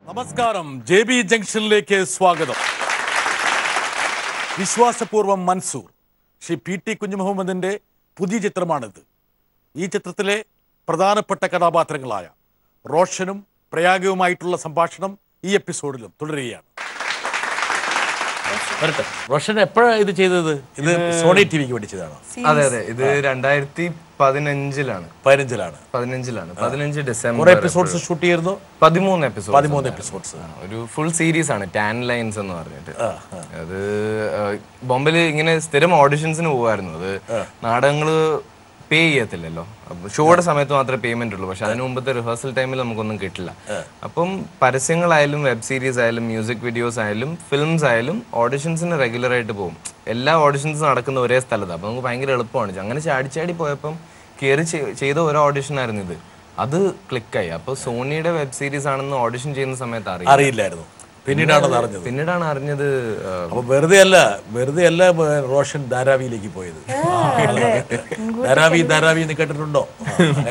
നമസ്കാരം, JB ജംഗ്ഷനിലേക്ക് സ്വാഗതം. വിശ്വാസപൂർവം Mansoor Shri PT കുഞ്ഞുമുഹമ്മദിന്റെ പുതിയ ചിത്രമാണിത്. ഈ ചിത്രത്തിലെ പ്രധാനപ്പെട്ട കഥാപാത്രങ്ങളായ റോഷനും പ്രയാഗവുമായിട്ടുള്ള സംഭാഷണം ഈ എപ്പിസോഡിലും തുടരുകയാണ്. റോഷൻ എപ്പോഴാണ് ഇത് ചെയ്തത്? ഇത് സോണി ടിവിക്ക് വേണ്ടി ചെയ്തതാണോ? അതെ അതെ, ഇത് 2015-ലാണ്. 15 ഡിസംബർ. എപ്പിസോഡ്സ് ഷൂട്ട് ചെയ്യുന്നു. 13 എപ്പിസോഡ്സ്. ഒരു ഫുൾ സീരീസ് ആണ്, ടാൻ ലൈൻസ് എന്ന് പറഞ്ഞിട്ട്. അത് ബോംബെയിൽ ഇങ്ങനെ സ്ഥിരം ഓഡിഷൻസിന് പോവായിരുന്നു. അത് നാടകങ്ങള് പേ ചെയ്യത്തില്ലല്ലോ, ഷോയുടെ സമയത്ത് മാത്രമേ പേയ്മെന്റ് ഉള്ളൂ. പക്ഷെ അതിന് മുമ്പത്തെ റിഹേഴ്സൽ ടൈമിൽ നമുക്കൊന്നും കിട്ടില്ല. അപ്പം പരസ്യങ്ങളായാലും വെബ് സീരീസ് ആയാലും മ്യൂസിക് വീഡിയോസ് ആയാലും ഫിലിംസ് ആയാലും ഓഡിഷൻസിന് റെഗുലർ ആയിട്ട് പോകും. എല്ലാ ഓഡിഷൻസും നടക്കുന്ന ഒരേ സ്ഥലത്ത്. അപ്പം നമുക്ക് ഭയങ്കര എളുപ്പമാണ്. അങ്ങനെ ചാടി പോയപ്പം കയറി ചെയ്ത ഓരോ ഓഡിഷൻ ആയിരുന്നു ഇത്. അത് ക്ലിക്കായി. അപ്പൊ സോണിയുടെ വെബ് സീരീസ് ആണെന്ന് ഓഡിഷൻ ചെയ്യുന്ന സമയത്ത് അറിയില്ലായിരുന്നു. പിന്നീടാണ് അറിഞ്ഞത്. അപ്പൊ വെറുതെ അല്ല റോഷൻ ധാരാവിയിലേക്ക് പോയത്. ധാരാവി എന്ന് കേട്ടിട്ടുണ്ടോ?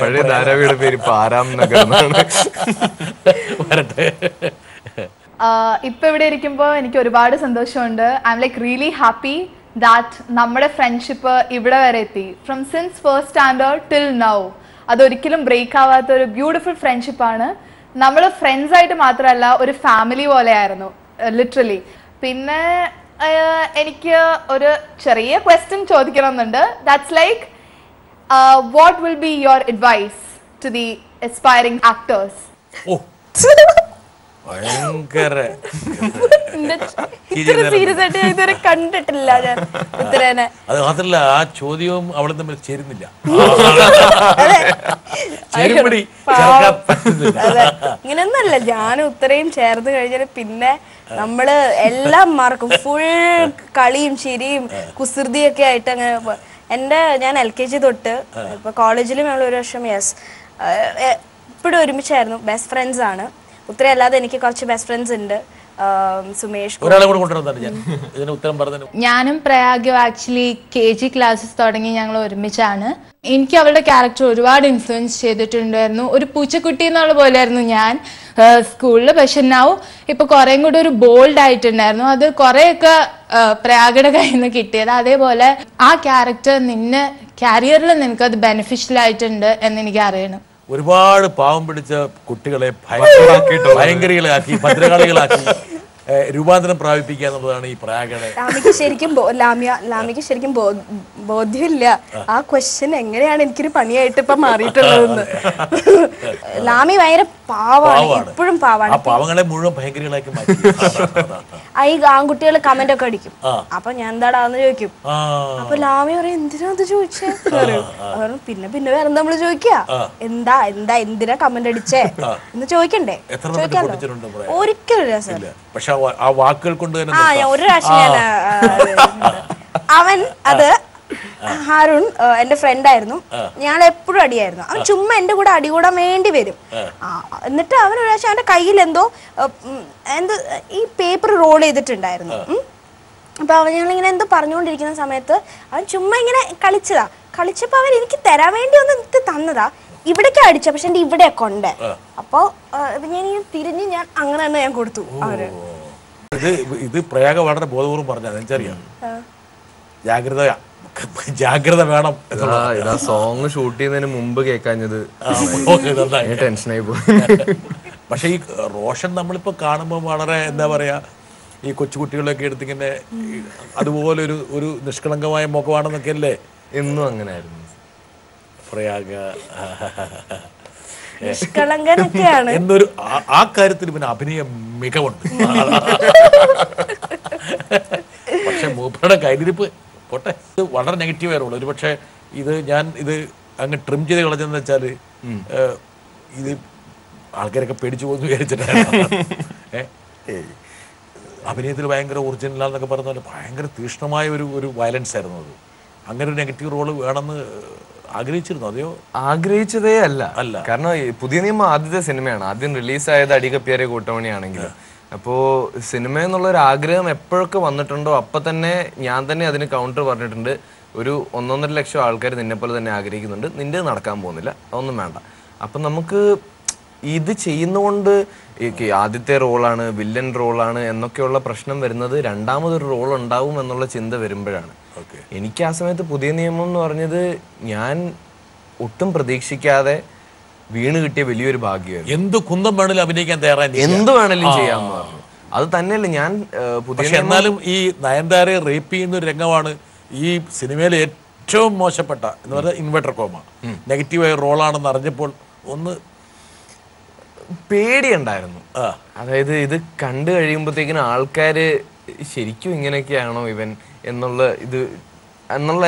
പഴയ ധാരാവിയുടെ പേര് പാരാം വരട്ടെ. ഇപ്പൊ ഇവിടെ ഇരിക്കുമ്പോൾ എനിക്ക് ഒരുപാട് സന്തോഷമുണ്ട്. I M like really happy that നമ്മുടെ ഫ്രണ്ട്ഷിപ്പ് ഇവിടെ വരെ എത്തി. From since first standard till now അതൊരിക്കലും ബ്രേക്ക് ആവാത്ത ഒരു ബ്യൂട്ടിഫുൾ ഫ്രണ്ട്ഷിപ്പാണ്. നമ്മൾ ഫ്രണ്ട്സ് ആയിട്ട് മാത്രമല്ല, ഒരു ഫാമിലി പോലെയായിരുന്നു ലിറ്ററലി. പിന്നെ എനിക്ക് ഒരു ചെറിയ ക്വസ്റ്റ്യൻ ചോദിക്കണമെന്നുണ്ട്. That's like what will be your advice to the aspiring actors? Serious ആയിട്ട് ഇതുവരെ കണ്ടിട്ടില്ല ഞാൻ ഉത്തരേനെ. അത് മാത്രല്ല, ആ ചോദ്യവും അവൾ തമ്മിൽ ചേരുന്നില്ല. ഇങ്ങനെയൊന്നല്ല, ഞാൻ ഉത്തരയും ചേർന്ന് കഴിഞ്ഞാൽ പിന്നെ നമ്മള് എല്ലാം മറക്കും. ഫുൾ കളിയും ചിരിയും കുസൃതിയും ഒക്കെ ആയിട്ട് അങ്ങനെ ഞാൻ LKG തൊട്ട് ഇപ്പൊ കോളേജിലും ഞങ്ങൾ ഒരു വർഷം ഇപ്പോഴും ഒരുമിച്ചായിരുന്നു. ബെസ്റ്റ് ഫ്രണ്ട്സ് ആണ്. ഉത്തരം അല്ലാതെ എനിക്ക് കുറച്ച് ബെസ്റ്റ് ഫ്രണ്ട്സ് ഉണ്ട്. സുമേഷ്, ഞാനും പ്രയാഗും ആക്ച്വലി KG ക്ലാസ്സസ് തുടങ്ങി ഞങ്ങൾ ഒരുമിച്ചാണ്. എനിക്ക് അവളുടെ ക്യാരക്ടർ ഒരുപാട് ഇൻഫ്ലുവൻസ് ചെയ്തിട്ടുണ്ടായിരുന്നു. ഒരു പൂച്ചക്കുട്ടി എന്നുള്ള പോലെയായിരുന്നു ഞാൻ സ്കൂളിൽ. പക്ഷെ നൗ ഇപ്പൊ കുറേം കൂടി ഒരു ബോൾഡ് ആയിട്ടുണ്ടായിരുന്നു. അത് കുറെയൊക്കെ പ്രയാഗയുടെ കയ്യിൽ നിന്ന് കിട്ടിയത്. അതേപോലെ ആ ക്യാരക്ടർ നിന്നെ കരിയറിൽ നിനക്കത് ബെനിഫിഷ്യൽ ആയിട്ടുണ്ട് എന്ന് എനിക്ക് അറിയണം. ഒരുപാട് പാവം പിടിച്ച കുട്ടികളെ ഭയങ്കരികളാക്കി ഭദ്രകാളികളാക്കി രൂപാന്തരം പ്രാപിപ്പിക്കുക എന്നുള്ളതാണ് ഈ പ്രയാഗയുടെ. ലാമിക്ക് ശരിക്കും ബോധ്യമില്ല ആ ക്വസ്റ്റ്യൻ എങ്ങനെയാണ് എനിക്കൊരു പണിയായിട്ട് ഇപ്പൊ മാറിയിട്ടുള്ളതെന്ന്. ലാമി ഭയങ്കര പാവാണ്, എപ്പോഴും പാവാണ്. പാവങ്ങളെ മുഴുവൻ ഭയങ്കരികളാക്കി മാറ്റി. ഈ ആൺകുട്ടികൾ കമന്റ് ഒക്കെ അടിക്കും. അപ്പൊ ഞാൻ എന്താടാന്ന് ചോദിക്കും. അപ്പൊ ലാമി പറയും, എന്തിനാ അത് ചോദിച്ചേ? പിന്നെ വേറെ എന്താ നമ്മള് ചോദിക്കാ? എന്തിനാ കമന്റ് അടിച്ചേ എന്ന് ചോദിക്കണ്ടേ? ഒരിക്കലും രസം. പക്ഷെ ആ വാക്കുകൾ കൊണ്ട് തന്നെ ഒരു പ്രാവശ്യം അവൻ അത് ഹാരൂൺ എന്റെ ഫ്രണ്ട് ആയിരുന്നു. ഞങ്ങൾ എപ്പോഴും അടിയായിരുന്നു. അവൻ ചുമ്മാ എന്റെ കൂടെ അടികൂടാൻ വേണ്ടി വരും. എന്നിട്ട് അവൻ ഒരു പ്രാവശ്യം അവന്റെ കയ്യിൽ എന്തോ ഈ പേപ്പർ റോൾ ചെയ്തിട്ടുണ്ടായിരുന്നു. അപ്പൊ അവൻ ഞങ്ങളിങ്ങനെ എന്തോ പറഞ്ഞുകൊണ്ടിരിക്കുന്ന സമയത്ത് അവൻ ചുമ്മാ ഇങ്ങനെ കളിച്ചപ്പോ അവൻ എനിക്ക് തരാൻ വേണ്ടി ഒന്ന് എനിക്ക് തന്നതാ. ഇവിടേക്ക് അടിച്ച, പക്ഷെ എന്റെ ഇവിടെ കൊണ്ട്. അപ്പൊ ഞാൻ തിരിഞ്ഞ് ഞാൻ അങ്ങനെ തന്നെ ഞാൻ കൊടുത്തു അവര്. ഇത് പ്രയാഗ വളരെ ബോധപൂർവ്വം പറഞ്ഞത് എനിക്കറിയാം. ജാഗ്രത വേണം. സോങ് ഷൂട്ട് ചെയ്യുന്നതിന് മുമ്പ് കേൾക്കാഞ്ഞത് ടെൻഷനായി പോയി. പക്ഷെ ഈ റോഷൻ നമ്മളിപ്പോ കാണുമ്പോൾ വളരെ എന്താ പറയാ, ഈ കൊച്ചുകുട്ടികളൊക്കെ എടുത്തിങ്ങനെ അതുപോലെ ഒരു നിഷ്കളങ്കമായ മുഖമാണെന്നൊക്കെ അല്ലേ? എന്നും അങ്ങനെ ആയിരുന്നു പ്രയാഗ. എന്നൊരു ആ കാര്യത്തിൽ പിന്നെ അഭിനയ മികവുണ്ട്. പക്ഷെ മൂപ്പരുടെ കയ്യിരിപ്പ് പോട്ടെ, ഇത് വളരെ നെഗറ്റീവ് ആയിരുള്ളൂ. ഒരു പക്ഷെ ഞാൻ അങ്ങ് ട്രിം ചെയ്ത് കളഞ്ഞെന്ന് വെച്ചാല് ഇത് ആൾക്കാരൊക്കെ പേടിച്ചു പോകുന്നു വിചാരിച്ചിട്ടാണ്. അഭിനയത്തിൽ ഭയങ്കര ഒറിജിനലാന്നൊക്കെ പറഞ്ഞ പോലെ ഭയങ്കര തീക്ഷ്ണമായ ഒരു വയലൻസ് ആയിരുന്നു അത്. അങ്ങനെ ഒരു നെഗറ്റീവ് റോള് വേണമെന്ന് ആഗ്രഹിച്ചിരുന്നു? അതെയോ? ആഗ്രഹിച്ചതേ അല്ല. കാരണം പുതിയ നിയമം ആദ്യത്തെ സിനിമയാണ്. ആദ്യം റിലീസായത് അടികപ്പിയാരെ കൂട്ടമണിയാണെങ്കിലും. അപ്പോൾ സിനിമ എന്നുള്ള ഒരു ആഗ്രഹം എപ്പോഴൊക്കെ വന്നിട്ടുണ്ടോ അപ്പം തന്നെ ഞാൻ തന്നെ അതിന് കൗണ്ടർ പറഞ്ഞിട്ടുണ്ട്. ഒരു 1.5 ലക്ഷം ആൾക്കാർ നിന്നെ പോലെ തന്നെ ആഗ്രഹിക്കുന്നുണ്ട്, നിന്റെ നടക്കാൻ പോകുന്നില്ല, അതൊന്നും വേണ്ട. അപ്പം നമുക്ക് ഇത് ചെയ്യുന്നതുകൊണ്ട് ആദ്യത്തെ റോളാണ്, വില്ലൻ റോളാണ് എന്നൊക്കെയുള്ള പ്രശ്നം വരുന്നത് രണ്ടാമതൊരു റോൾ ഉണ്ടാവും എന്നുള്ള ചിന്ത വരുമ്പോഴാണ്. എനിക്ക് ആ സമയത്ത് പുതിയ നിയമം എന്ന് പറഞ്ഞത് ഞാൻ ഒട്ടും പ്രതീക്ഷിക്കാതെ വീണ് കിട്ടിയ വലിയൊരു ഭാഗ്യമായിരുന്നു. എന്ത് കുന്തം വേണേലും അഭിനയിക്കാൻ തയ്യാറായി, എന്ത് വേണേലും ചെയ്യാമെന്ന് പറഞ്ഞു. അത് തന്നെയല്ല ഞാൻ പക്ഷെ എന്നാലും ഈ നയൻതാരയെ റേപ്പ് ചെയ്യുന്ന ഒരു രംഗമാണ് ഈ സിനിമയിലെ ഏറ്റവും മോശപ്പെട്ട എന്ന് പറഞ്ഞാൽ ഇൻവെർട്ടർ കോമ നെഗറ്റീവായ റോളാണെന്ന് അറിഞ്ഞപ്പോൾ ഒന്ന് പേടിയുണ്ടായിരുന്നു. അതായത് ഇത് കണ്ടു കഴിയുമ്പോഴത്തേക്കിനും ആൾക്കാര് ശരിക്കും ഇങ്ങനെയൊക്കെയാണോ ഇവൻ എന്നുള്ള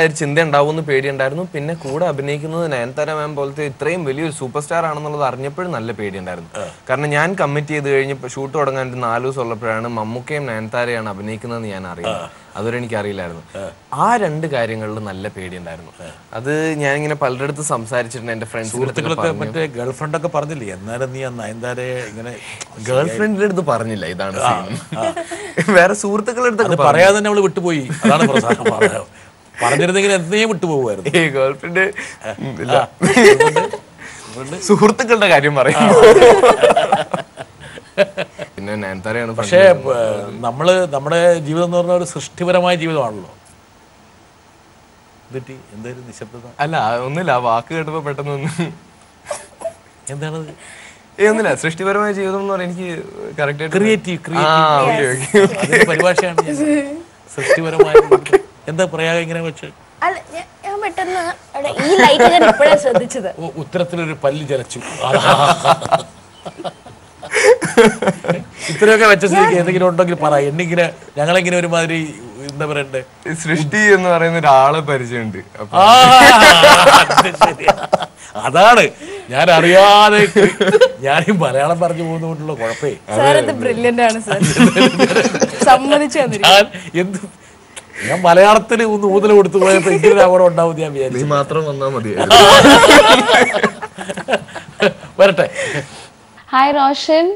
ഒരു ചിന്ത ഉണ്ടാവുമെന്ന് പേടിയുണ്ടായിരുന്നു. പിന്നെ കൂടെ അഭിനയിക്കുന്നത് നയൻതാര മാം പോലത്തെ ഇത്രയും വലിയൊരു സൂപ്പർ സ്റ്റാർ ആണെന്നുള്ളത് അറിഞ്ഞപ്പോഴും നല്ല പേടിയുണ്ടായിരുന്നു. കാരണം ഞാൻ കമ്മിറ്റ് ചെയ്ത് കഴിഞ്ഞപ്പോൾ ഷൂട്ട് തുടങ്ങാൻ 4 ദിവസം ഉള്ളപ്പോഴാണ് മമ്മൂക്കയും നയൻതാരയാണ് അഭിനയിക്കുന്നതെന്ന് ഞാൻ അറിയുന്നത്. അതുവരെ എനിക്കറിയില്ലായിരുന്നു. ആ 2 കാര്യങ്ങളിൽ നല്ല പേടിയുണ്ടായിരുന്നു. അത് ഞാനിങ്ങനെ പലരിടത്ത് സംസാരിച്ചിട്ടുണ്ട്. എന്റെ ഫ്രണ്ട്സുകളൊക്കെ മറ്റേ ഗേൾഫ്രണ്ട് ഒക്കെ പറഞ്ഞില്ലേ, എന്നാലും നീ ആ നയൻതാരയെ ഇങ്ങനെ ഗേൾഫ്രണ്ടിന്റെ അടുത്ത് പറഞ്ഞില്ല. ഇതാണ് വേറെ സുഹൃത്തുക്കളുടെ അടുത്ത് പറയാതെ തന്നെ അവള് വിട്ടുപോയി. അതാണ് പ്രധാനം. പറഞ്ഞിരുന്നെങ്കിൽ എന്നേ വിട്ടുപോകുമായിരുന്നു. ഈ ഗേൾഫ്രണ്ട് സുഹൃത്തുക്കളുടെ കാര്യം പറയും. പിന്നെ നയൻതാരയാണ്. പക്ഷേ നമ്മുടെ ജീവിതം എന്ന് പറഞ്ഞ ഒരു സൃഷ്ടിപരമായ ജീവിതമാണല്ലോ. എന്തായാലും നിശബ്ദത അല്ല, ഒന്നുമില്ല. ആ വാക്ക് കേട്ടപ്പോ പെട്ടെന്ന് എന്താണത്? ഒന്നുമില്ല. സൃഷ്ടിപരമായ ജീവിതം എന്ന് പറഞ്ഞാൽ എനിക്ക് കറക്റ്റ് ക്രിയേറ്റീവ് പരിഭാഷയാണ്. സൃഷ്ടിപരമായ എന്താ പ്രയാഗം ഇങ്ങനെ വെച്ച് ഉത്തരത്തിലൊരു പല്ല് ചലച്ചു. ഇത്രയൊക്കെ വെച്ച സ്ഥിതിക്ക് എന്തെങ്കിലും ഉണ്ടെങ്കിൽ പറ. എന്നിങ്ങനെ ഞങ്ങളെങ്ങനെ ഒരുമാതിരി എന്താ പറയണ്ടേ, സൃഷ്ടി എന്ന് പറയുന്ന ഒരാളെ പരിചയമുണ്ട്. അതാണ് ഞാൻ അറിയാതെ ഞാൻ മലയാളം പറഞ്ഞു പോകുന്നതുകൊണ്ടുള്ള കുഴപ്പേ. എന്ത് ഞാൻ മലയാളത്തിൽ ഒന്ന് ഊതൽ കൊടുത്തു പോയപ്പോ ഇങ്ങനെ അവിടെ ഉണ്ടാവും ഞാൻ വിചാരിച്ചു. മാത്രം വന്നാ മതി. വരട്ടെ. ഹായ് റോഷൻ,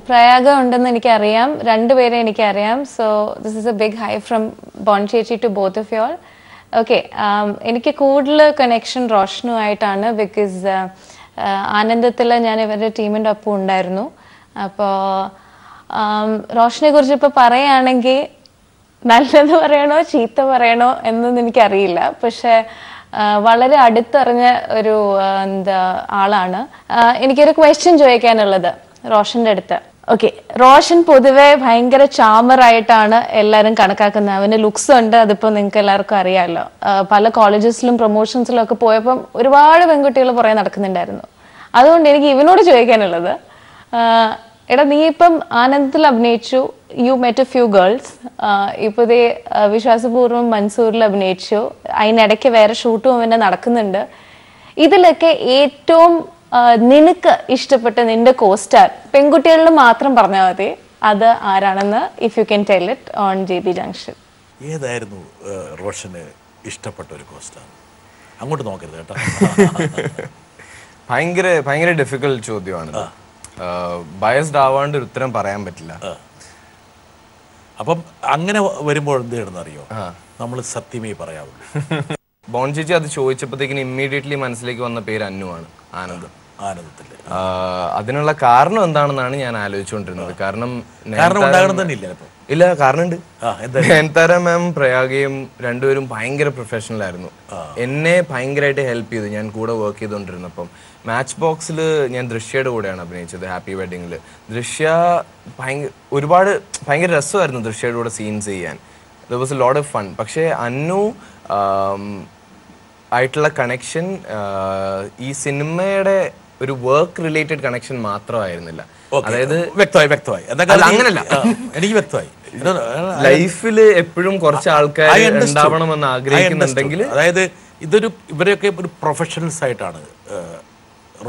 പ്രയാഗ ഉണ്ടെന്ന് എനിക്കറിയാം, 2 പേരെ എനിക്കറിയാം. So this is a big hi from ബോൺ ചേച്ചി to both of you all. Okay, എനിക്ക് കൂടുതൽ കണക്ഷൻ റോഷനുമായിട്ടാണ്. ബിക്കോസ് ആനന്ദത്തിൽ ഞാൻ ഇവരുടെ ടീമിൻ്റെ ഒപ്പം ഉണ്ടായിരുന്നു. അപ്പോൾ റോഷനെ കുറിച്ച് ഇപ്പോൾ പറയുകയാണെങ്കിൽ നല്ലത് പറയണോ ചീത്ത പറയണോ എന്നൊന്നും എനിക്കറിയില്ല. പക്ഷെ വളരെ അടുത്തറിഞ്ഞ ഒരു ആളാണ്. എനിക്കൊരു ക്വസ്റ്റ്യൻ ചോദിക്കാനുള്ളത് റോഷന്റെ അടുത്ത്. ഓക്കെ, റോഷൻ പൊതുവെ ഭയങ്കര ചാമറായിട്ടാണ് എല്ലാവരും കണക്കാക്കുന്നത്. അവന് ലുക്സ് ഉണ്ട്, അതിപ്പോൾ നിങ്ങൾക്ക് എല്ലാവർക്കും അറിയാമല്ലോ. പല കോളേജസിലും പ്രൊമോഷൻസിലും ഒക്കെ പോയപ്പം ഒരുപാട് പെൺകുട്ടികൾ പുറകെ നടക്കുന്നുണ്ടായിരുന്നു. അതുകൊണ്ട് എനിക്ക് ഇവനോട് ചോദിക്കാനുള്ളത്, എടാ നീ ഇപ്പം ആനന്ദത്തിൽ അഭിനയിച്ചു, U met A few girls. ഇപ്പോൾ ഇതേ വിശ്വാസപൂർവ്വം മൻസൂറിൽ അഭിനയിച്ചു, അതിനിടയ്ക്ക് വേറെ ഷൂട്ടും അവൻ്റെ നടക്കുന്നുണ്ട്. ഇതിലൊക്കെ ഏറ്റവും നിനക്ക് ഇഷ്ടപ്പെട്ട നിന്റെ കോസ്റ്റാർ, പെൺകുട്ടികളിൽ മാത്രം പറഞ്ഞാൽ മതി, അത് ആരാണെന്ന് if you can tell it on JB junction. ഏതായിരുന്നു റോഷന് ഇഷ്ടപ്പെട്ട ഒരു കോസ്റ്റാർ? അങ്ങോട്ട് നോക്കരുത് കേട്ടോ. ഭയങ്കര ഡിഫിക്കൽട്ട് ചോദ്യമാണ്. ബയസ്ഡ് ആവാണ്ട് ഒരു ഉത്തരം പറയാൻ പറ്റില്ല. അപ്പം അങ്ങനെ വരുമ്പോൾ എന്ത് ചെയ്യണമെന്ന് അറിയോ, നമ്മൾ സത്യമേ പറയാവുള്ളൂ. ബോൺ ചേച്ചി അത് ചോദിച്ചപ്പോഴത്തേക്കിന് ഇമ്മീഡിയറ്റ്ലി മനസ്സിലേക്ക് വന്ന പേര് അന്നുവാണ്. ആനന്ദത്തിൽ. അതിനുള്ള കാരണം എന്താണെന്നാണ് ഞാൻ ആലോചിച്ചുകൊണ്ടിരുന്നത്. കാരണം ഇല്ല, കാരണമുണ്ട്. നയൻതാര മാം പ്രയാഗയും 2 പേരും ഭയങ്കര പ്രൊഫഷണൽ ആയിരുന്നു. എന്നെ ഭയങ്കരമായിട്ട് ഹെൽപ്പ് ചെയ്തു ഞാൻ കൂടെ വർക്ക് ചെയ്തുകൊണ്ടിരുന്നപ്പം. മാച്ച് ബോക്സിൽ ഞാൻ ദൃശ്യയുടെ കൂടെയാണ് അഭിനയിച്ചത്, ഹാപ്പി വെഡിങ്ങിൽ. ദൃശ്യ ഭയങ്കര രസമായിരുന്നു ദൃശ്യയുടെ കൂടെ സീൻസ് ചെയ്യാൻ. There was a lot of fun. പക്ഷേ അന്നു ആയിട്ടുള്ള കണക്ഷൻ ഈ സിനിമയുടെ ഒരു വർക്ക് റിലേറ്റഡ് കണക്ഷൻ മാത്രമായിരുന്നില്ല. അതായത് വ്യക്തമായി അങ്ങനല്ല, എനിക്ക് വ്യക്തമായി. ലൈഫിൽ എപ്പോഴും കുറച്ച് ആൾക്കാർ ഉണ്ടാവണമെന്ന് ആഗ്രഹിക്കുന്നുണ്ടെങ്കിൽ, അതായത് ഇവരെയൊക്കെ ഒരു പ്രൊഫഷണൽസ് ആയിട്ടാണ്